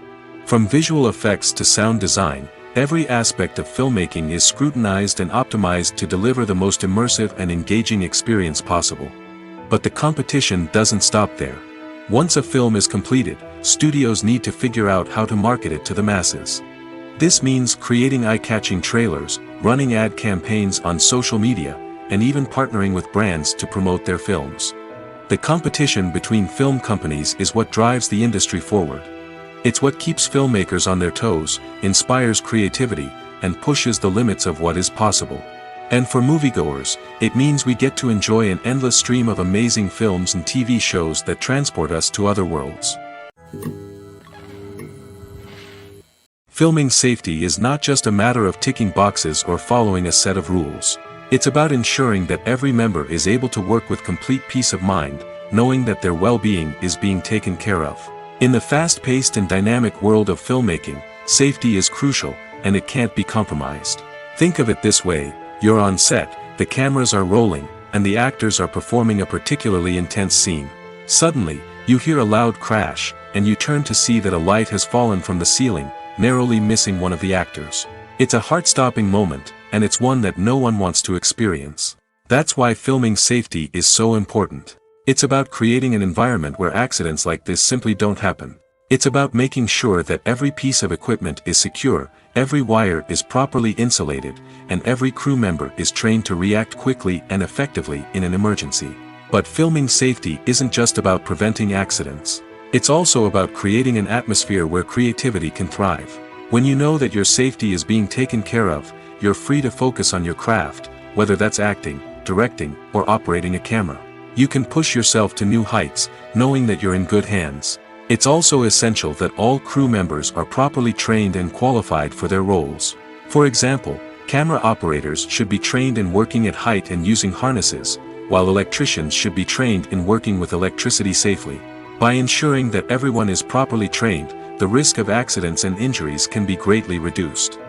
From visual effects to sound design, every aspect of filmmaking is scrutinized and optimized to deliver the most immersive and engaging experience possible. But the competition doesn't stop there. Once a film is completed, studios need to figure out how to market it to the masses. This means creating eye-catching trailers, running ad campaigns on social media, and even partnering with brands to promote their films. The competition between film companies is what drives the industry forward. It's what keeps filmmakers on their toes, inspires creativity, and pushes the limits of what is possible. And for moviegoers, it means we get to enjoy an endless stream of amazing films and TV shows that transport us to other worlds. Filming safety is not just a matter of ticking boxes or following a set of rules. It's about ensuring that every member is able to work with complete peace of mind, knowing that their well-being is being taken care of. In the fast-paced and dynamic world of filmmaking, safety is crucial, and it can't be compromised. Think of it this way: you're on set, the cameras are rolling, and the actors are performing a particularly intense scene. Suddenly, you hear a loud crash, and you turn to see that a light has fallen from the ceiling, narrowly missing one of the actors. It's a heart-stopping moment, and it's one that no one wants to experience. That's why filming safety is so important. It's about creating an environment where accidents like this simply don't happen. It's about making sure that every piece of equipment is secure, every wire is properly insulated, and every crew member is trained to react quickly and effectively in an emergency. But filming safety isn't just about preventing accidents. It's also about creating an atmosphere where creativity can thrive. When you know that your safety is being taken care of, you're free to focus on your craft, whether that's acting, directing, or operating a camera. You can push yourself to new heights, knowing that you're in good hands. It's also essential that all crew members are properly trained and qualified for their roles. For example, Camera operators should be trained in working at height and using harnesses, while electricians should be trained in working with electricity safely. By ensuring that everyone is properly trained, the risk of accidents and injuries can be greatly reduced.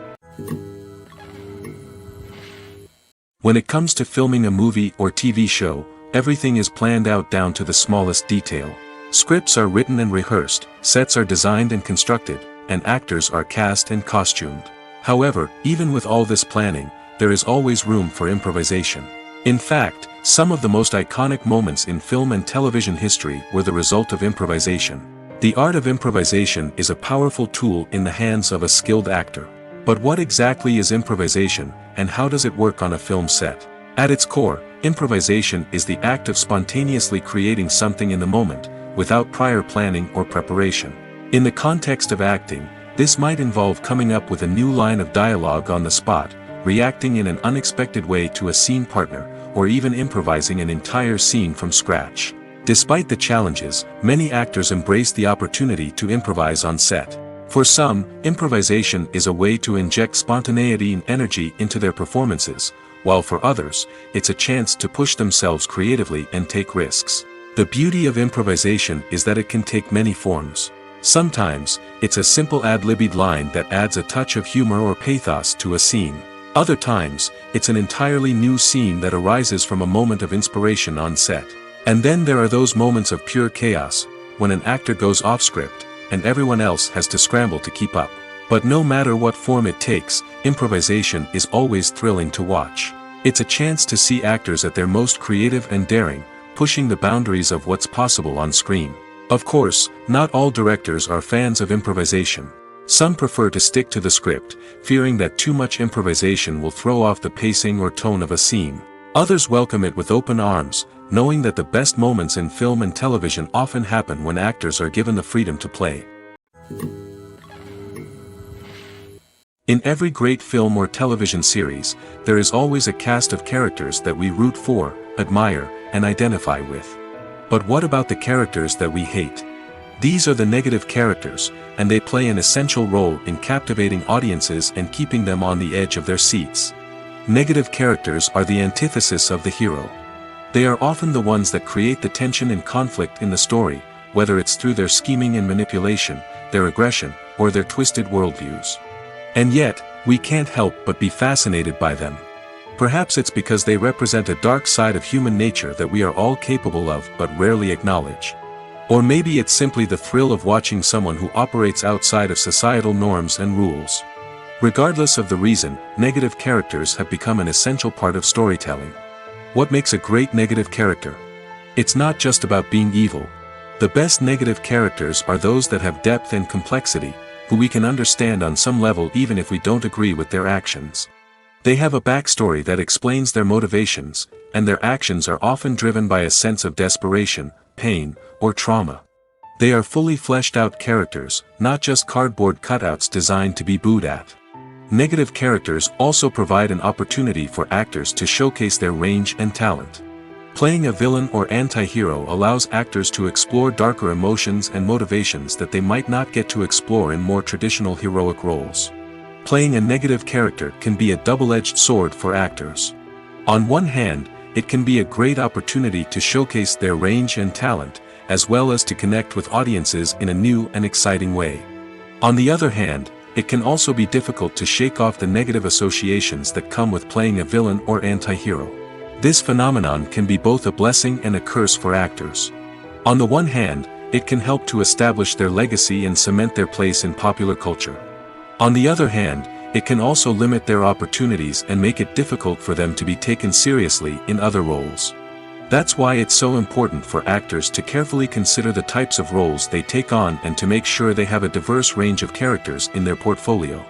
When it comes to filming a movie or TV show, everything is planned out down to the smallest detail. Scripts are written and rehearsed, sets are designed and constructed, and actors are cast and costumed. However, even with all this planning, there is always room for improvisation. In fact, some of the most iconic moments in film and television history were the result of improvisation. The art of improvisation is a powerful tool in the hands of a skilled actor. But what exactly is improvisation, and how does it work on a film set? At its core, improvisation is the act of spontaneously creating something in the moment, without prior planning or preparation. In the context of acting, this might involve coming up with a new line of dialogue on the spot, reacting in an unexpected way to a scene partner, or even improvising an entire scene from scratch. Despite the challenges, many actors embrace the opportunity to improvise on set. For some, improvisation is a way to inject spontaneity and energy into their performances, while for others, it's a chance to push themselves creatively and take risks. The beauty of improvisation is that it can take many forms. Sometimes, it's a simple ad-libbed line that adds a touch of humor or pathos to a scene. Other times, it's an entirely new scene that arises from a moment of inspiration on set. And then there are those moments of pure chaos, when an actor goes off script, and everyone else has to scramble to keep up. But no matter what form it takes, improvisation is always thrilling to watch. It's a chance to see actors at their most creative and daring, pushing the boundaries of what's possible on screen. Of course, not all directors are fans of improvisation. Some prefer to stick to the script, fearing that too much improvisation will throw off the pacing or tone of a scene. Others welcome it with open arms, knowing that the best moments in film and television often happen when actors are given the freedom to play. In every great film or television series, there is always a cast of characters that we root for, admire, and identify with. But what about the characters that we hate? These are the negative characters, and they play an essential role in captivating audiences and keeping them on the edge of their seats. Negative characters are the antithesis of the hero. They are often the ones that create the tension and conflict in the story, whether it's through their scheming and manipulation, their aggression, or their twisted worldviews. And yet, we can't help but be fascinated by them. Perhaps it's because they represent a dark side of human nature that we are all capable of but rarely acknowledge. Or maybe it's simply the thrill of watching someone who operates outside of societal norms and rules. Regardless of the reason, negative characters have become an essential part of storytelling. What makes a great negative character? It's not just about being evil. The best negative characters are those that have depth and complexity, who we can understand on some level even if we don't agree with their actions. They have a backstory that explains their motivations, and their actions are often driven by a sense of desperation, pain, or trauma. They are fully fleshed out characters, not just cardboard cutouts designed to be booed at. Negative characters also provide an opportunity for actors to showcase their range and talent. Playing a villain or anti-hero allows actors to explore darker emotions and motivations that they might not get to explore in more traditional heroic roles. Playing a negative character can be a double-edged sword for actors. On one hand, it can be a great opportunity to showcase their range and talent, as well as to connect with audiences in a new and exciting way. On the other hand, it can also be difficult to shake off the negative associations that come with playing a villain or anti-hero. This phenomenon can be both a blessing and a curse for actors. On the one hand, it can help to establish their legacy and cement their place in popular culture. On the other hand, it can also limit their opportunities and make it difficult for them to be taken seriously in other roles. That's why it's so important for actors to carefully consider the types of roles they take on and to make sure they have a diverse range of characters in their portfolio.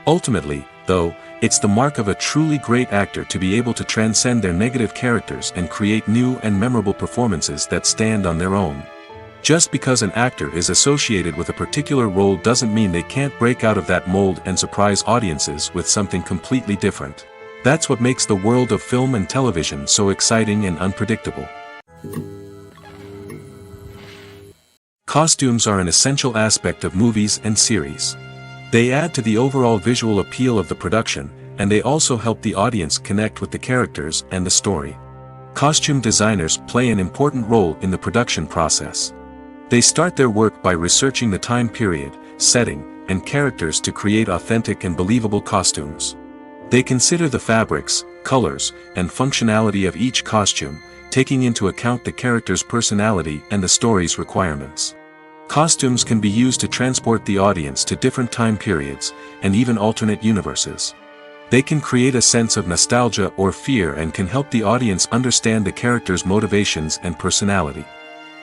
Ultimately, though, it's the mark of a truly great actor to be able to transcend their negative characters and create new and memorable performances that stand on their own. Just because an actor is associated with a particular role doesn't mean they can't break out of that mold and surprise audiences with something completely different. That's what makes the world of film and television so exciting and unpredictable. Costumes are an essential aspect of movies and series. They add to the overall visual appeal of the production, and they also help the audience connect with the characters and the story. Costume designers play an important role in the production process. They start their work by researching the time period, setting, and characters to create authentic and believable costumes. They consider the fabrics, colors, and functionality of each costume, taking into account the character's personality and the story's requirements. Costumes can be used to transport the audience to different time periods, and even alternate universes. They can create a sense of nostalgia or fear and can help the audience understand the character's motivations and personality.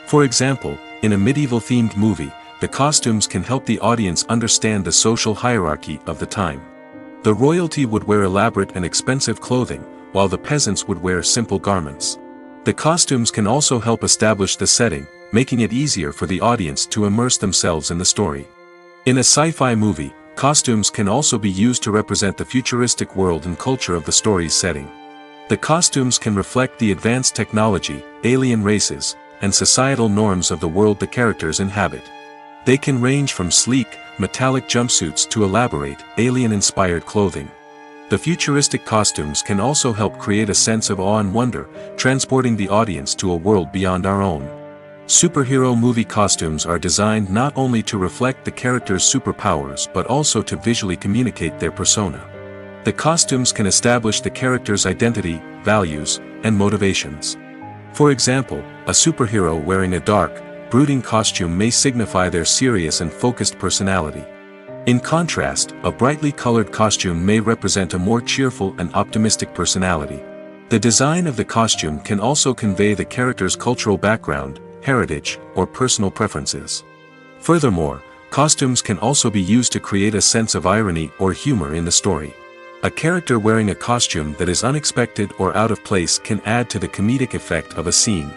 For example, in a medieval-themed movie, the costumes can help the audience understand the social hierarchy of the time. The royalty would wear elaborate and expensive clothing, while the peasants would wear simple garments. The costumes can also help establish the setting, making it easier for the audience to immerse themselves in the story. In a sci-fi movie, costumes can also be used to represent the futuristic world and culture of the story's setting. The costumes can reflect the advanced technology, alien races, and societal norms of the world the characters inhabit. They can range from sleek, metallic jumpsuits to elaborate, alien-inspired clothing. The futuristic costumes can also help create a sense of awe and wonder, transporting the audience to a world beyond our own. Superhero movie costumes are designed not only to reflect the character's superpowers but also to visually communicate their persona. The costumes can establish the character's identity, values, and motivations. For example, a superhero wearing a dark, brooding costume may signify their serious and focused personality. In contrast, a brightly colored costume may represent a more cheerful and optimistic personality. The design of the costume can also convey the character's cultural background, heritage, or personal preferences. Furthermore, costumes can also be used to create a sense of irony or humor in the story. A character wearing a costume that is unexpected or out of place can add to the comedic effect of a scene.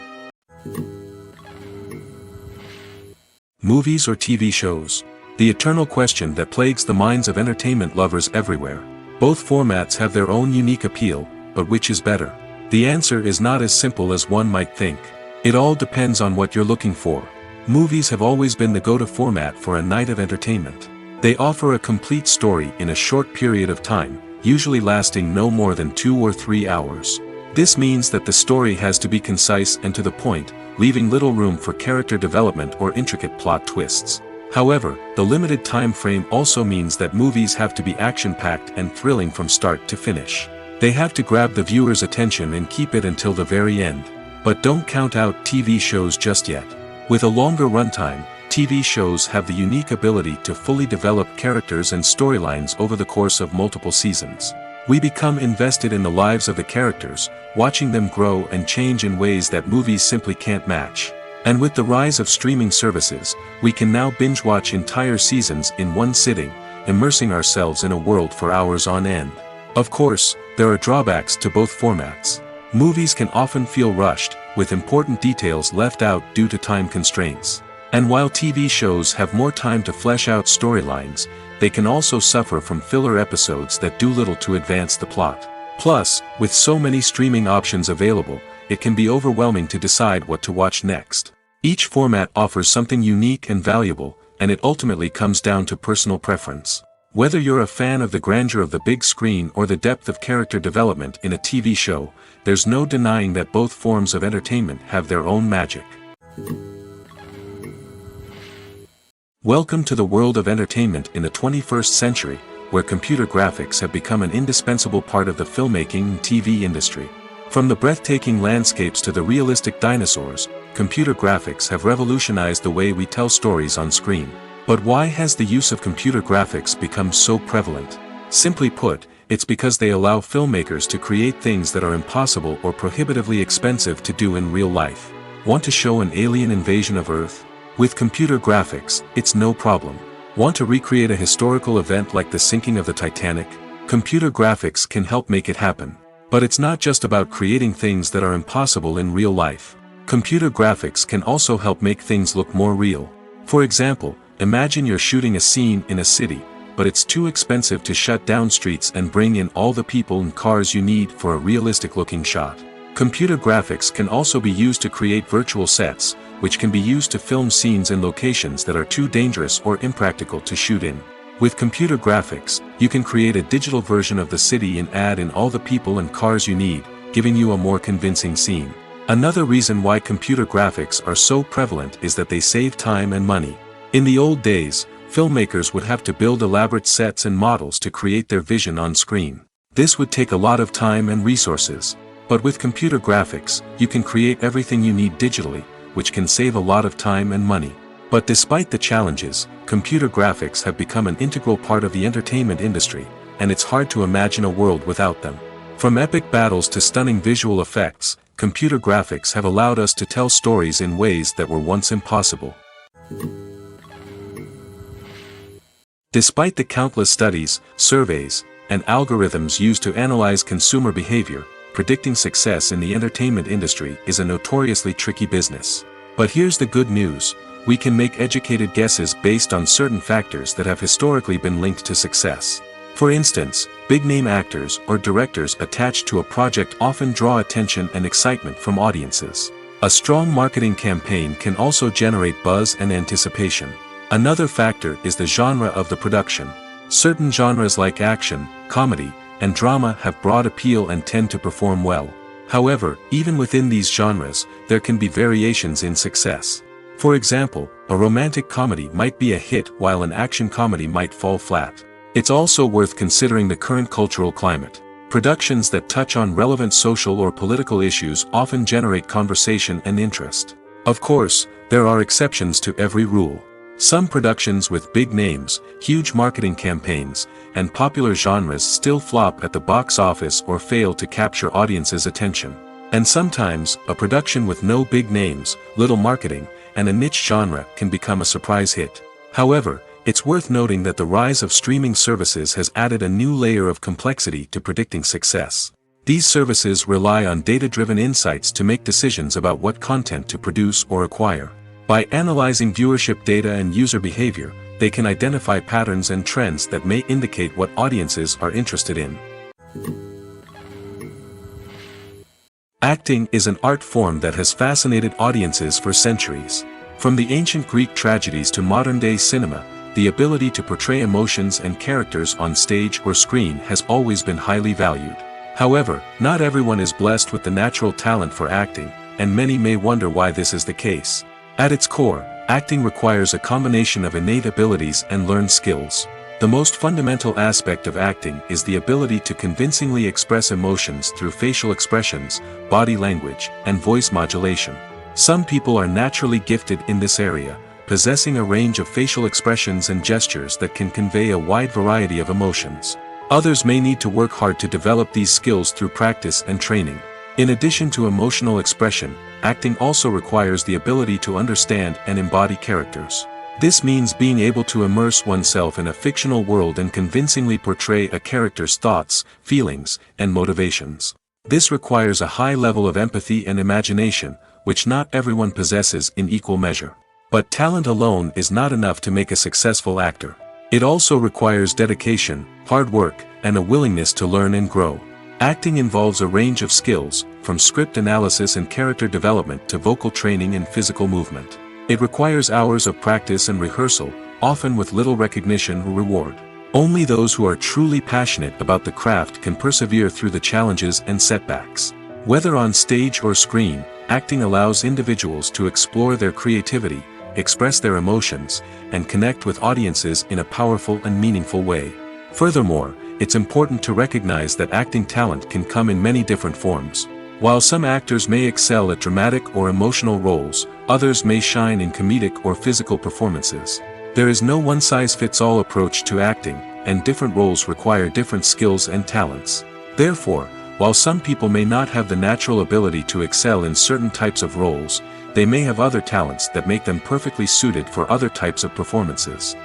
Movies or TV shows? The eternal question that plagues the minds of entertainment lovers everywhere. Both formats have their own unique appeal, but which is better? The answer is not as simple as one might think. It all depends on what you're looking for. Movies have always been the go-to format for a night of entertainment. They offer a complete story in a short period of time, usually lasting no more than 2 or 3 hours. This means that the story has to be concise and to the point, leaving little room for character development or intricate plot twists. However, the limited time frame also means that movies have to be action-packed and thrilling from start to finish. They have to grab the viewer's attention and keep it until the very end. But don't count out TV shows just yet. With a longer runtime, TV shows have the unique ability to fully develop characters and storylines over the course of multiple seasons. We become invested in the lives of the characters, watching them grow and change in ways that movies simply can't match. And with the rise of streaming services, we can now binge-watch entire seasons in one sitting, immersing ourselves in a world for hours on end. Of course, there are drawbacks to both formats. Movies can often feel rushed, with important details left out due to time constraints. And while TV shows have more time to flesh out storylines, they can also suffer from filler episodes that do little to advance the plot. Plus, with so many streaming options available, it can be overwhelming to decide what to watch next. Each format offers something unique and valuable, and it ultimately comes down to personal preference. Whether you're a fan of the grandeur of the big screen or the depth of character development in a TV show, there's no denying that both forms of entertainment have their own magic. Welcome to the world of entertainment in the 21st century, where computer graphics have become an indispensable part of the filmmaking and TV industry. From the breathtaking landscapes to the realistic dinosaurs, computer graphics have revolutionized the way we tell stories on screen. But why has the use of computer graphics become so prevalent? Simply put, it's because they allow filmmakers to create things that are impossible or prohibitively expensive to do in real life. Want to show an alien invasion of Earth? With computer graphics, it's no problem. Want to recreate a historical event like the sinking of the Titanic? Computer graphics can help make it happen. But it's not just about creating things that are impossible in real life. Computer graphics can also help make things look more real. For example, imagine you're shooting a scene in a city, but it's too expensive to shut down streets and bring in all the people and cars you need for a realistic-looking shot. Computer graphics can also be used to create virtual sets, which can be used to film scenes in locations that are too dangerous or impractical to shoot in. With computer graphics, you can create a digital version of the city and add in all the people and cars you need, giving you a more convincing scene. Another reason why computer graphics are so prevalent is that they save time and money. In the old days, filmmakers would have to build elaborate sets and models to create their vision on screen. This would take a lot of time and resources. But with computer graphics, you can create everything you need digitally, which can save a lot of time and money. But despite the challenges, computer graphics have become an integral part of the entertainment industry, and it's hard to imagine a world without them. From epic battles to stunning visual effects, computer graphics have allowed us to tell stories in ways that were once impossible. Despite the countless studies, surveys, and algorithms used to analyze consumer behavior, predicting success in the entertainment industry is a notoriously tricky business. But here's the good news: we can make educated guesses based on certain factors that have historically been linked to success. For instance, big-name actors or directors attached to a project often draw attention and excitement from audiences. A strong marketing campaign can also generate buzz and anticipation. Another factor is the genre of the production. Certain genres like action, comedy, and drama have broad appeal and tend to perform well. However, even within these genres, there can be variations in success. For example, a romantic comedy might be a hit while an action comedy might fall flat. It's also worth considering the current cultural climate. Productions that touch on relevant social or political issues often generate conversation and interest. Of course, there are exceptions to every rule. Some productions with big names, huge marketing campaigns, and popular genres still flop at the box office or fail to capture audiences' attention. And sometimes, a production with no big names, little marketing, and a niche genre can become a surprise hit. However, it's worth noting that the rise of streaming services has added a new layer of complexity to predicting success. These services rely on data-driven insights to make decisions about what content to produce or acquire. By analyzing viewership data and user behavior, they can identify patterns and trends that may indicate what audiences are interested in. Acting is an art form that has fascinated audiences for centuries. From the ancient Greek tragedies to modern-day cinema, the ability to portray emotions and characters on stage or screen has always been highly valued. However, not everyone is blessed with the natural talent for acting, and many may wonder why this is the case. At its core, acting requires a combination of innate abilities and learned skills. The most fundamental aspect of acting is the ability to convincingly express emotions through facial expressions, body language, and voice modulation. Some people are naturally gifted in this area, possessing a range of facial expressions and gestures that can convey a wide variety of emotions. Others may need to work hard to develop these skills through practice and training. In addition to emotional expression, acting also requires the ability to understand and embody characters. This means being able to immerse oneself in a fictional world and convincingly portray a character's thoughts, feelings, and motivations. This requires a high level of empathy and imagination, which not everyone possesses in equal measure. But talent alone is not enough to make a successful actor. It also requires dedication, hard work, and a willingness to learn and grow. Acting involves a range of skills, from script analysis and character development to vocal training and physical movement. It requires hours of practice and rehearsal, often with little recognition or reward. Only those who are truly passionate about the craft can persevere through the challenges and setbacks. Whether on stage or screen, acting allows individuals to explore their creativity, express their emotions, and connect with audiences in a powerful and meaningful way. Furthermore, it's important to recognize that acting talent can come in many different forms. While some actors may excel at dramatic or emotional roles, others may shine in comedic or physical performances. There is no one-size-fits-all approach to acting, and different roles require different skills and talents. Therefore, while some people may not have the natural ability to excel in certain types of roles, they may have other talents that make them perfectly suited for other types of performances.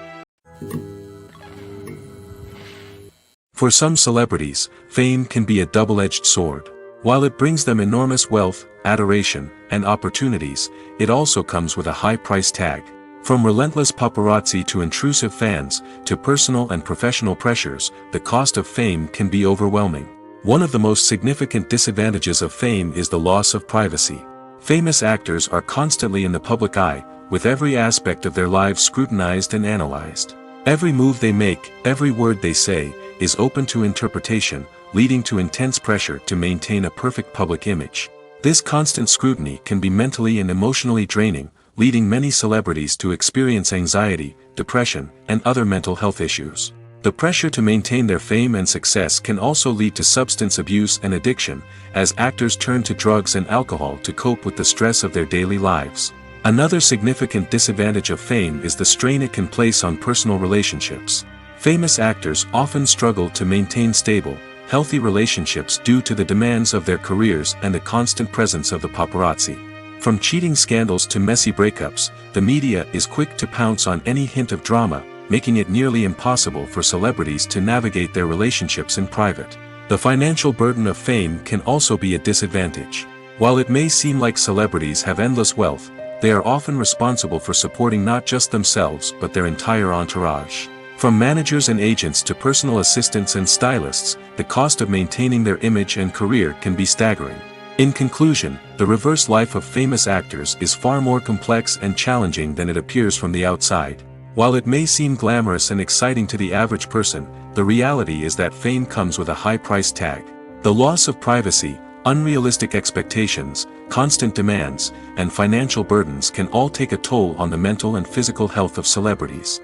For some celebrities, fame can be a double-edged sword. While it brings them enormous wealth, adoration, and opportunities, it also comes with a high price tag. From relentless paparazzi to intrusive fans, to personal and professional pressures, the cost of fame can be overwhelming. One of the most significant disadvantages of fame is the loss of privacy. Famous actors are constantly in the public eye, with every aspect of their lives scrutinized and analyzed. Every move they make, every word they say, is open to interpretation, leading to intense pressure to maintain a perfect public image. This constant scrutiny can be mentally and emotionally draining, leading many celebrities to experience anxiety, depression, and other mental health issues. The pressure to maintain their fame and success can also lead to substance abuse and addiction, as actors turn to drugs and alcohol to cope with the stress of their daily lives. Another significant disadvantage of fame is the strain it can place on personal relationships. Famous actors often struggle to maintain stable, healthy relationships due to the demands of their careers and the constant presence of the paparazzi. From cheating scandals to messy breakups, the media is quick to pounce on any hint of drama, making it nearly impossible for celebrities to navigate their relationships in private. The financial burden of fame can also be a disadvantage. While it may seem like celebrities have endless wealth, they are often responsible for supporting not just themselves but their entire entourage. From managers and agents to personal assistants and stylists, the cost of maintaining their image and career can be staggering. In conclusion, the reverse life of famous actors is far more complex and challenging than it appears from the outside. While it may seem glamorous and exciting to the average person, the reality is that fame comes with a high price tag. The loss of privacy, unrealistic expectations, constant demands, and financial burdens can all take a toll on the mental and physical health of celebrities.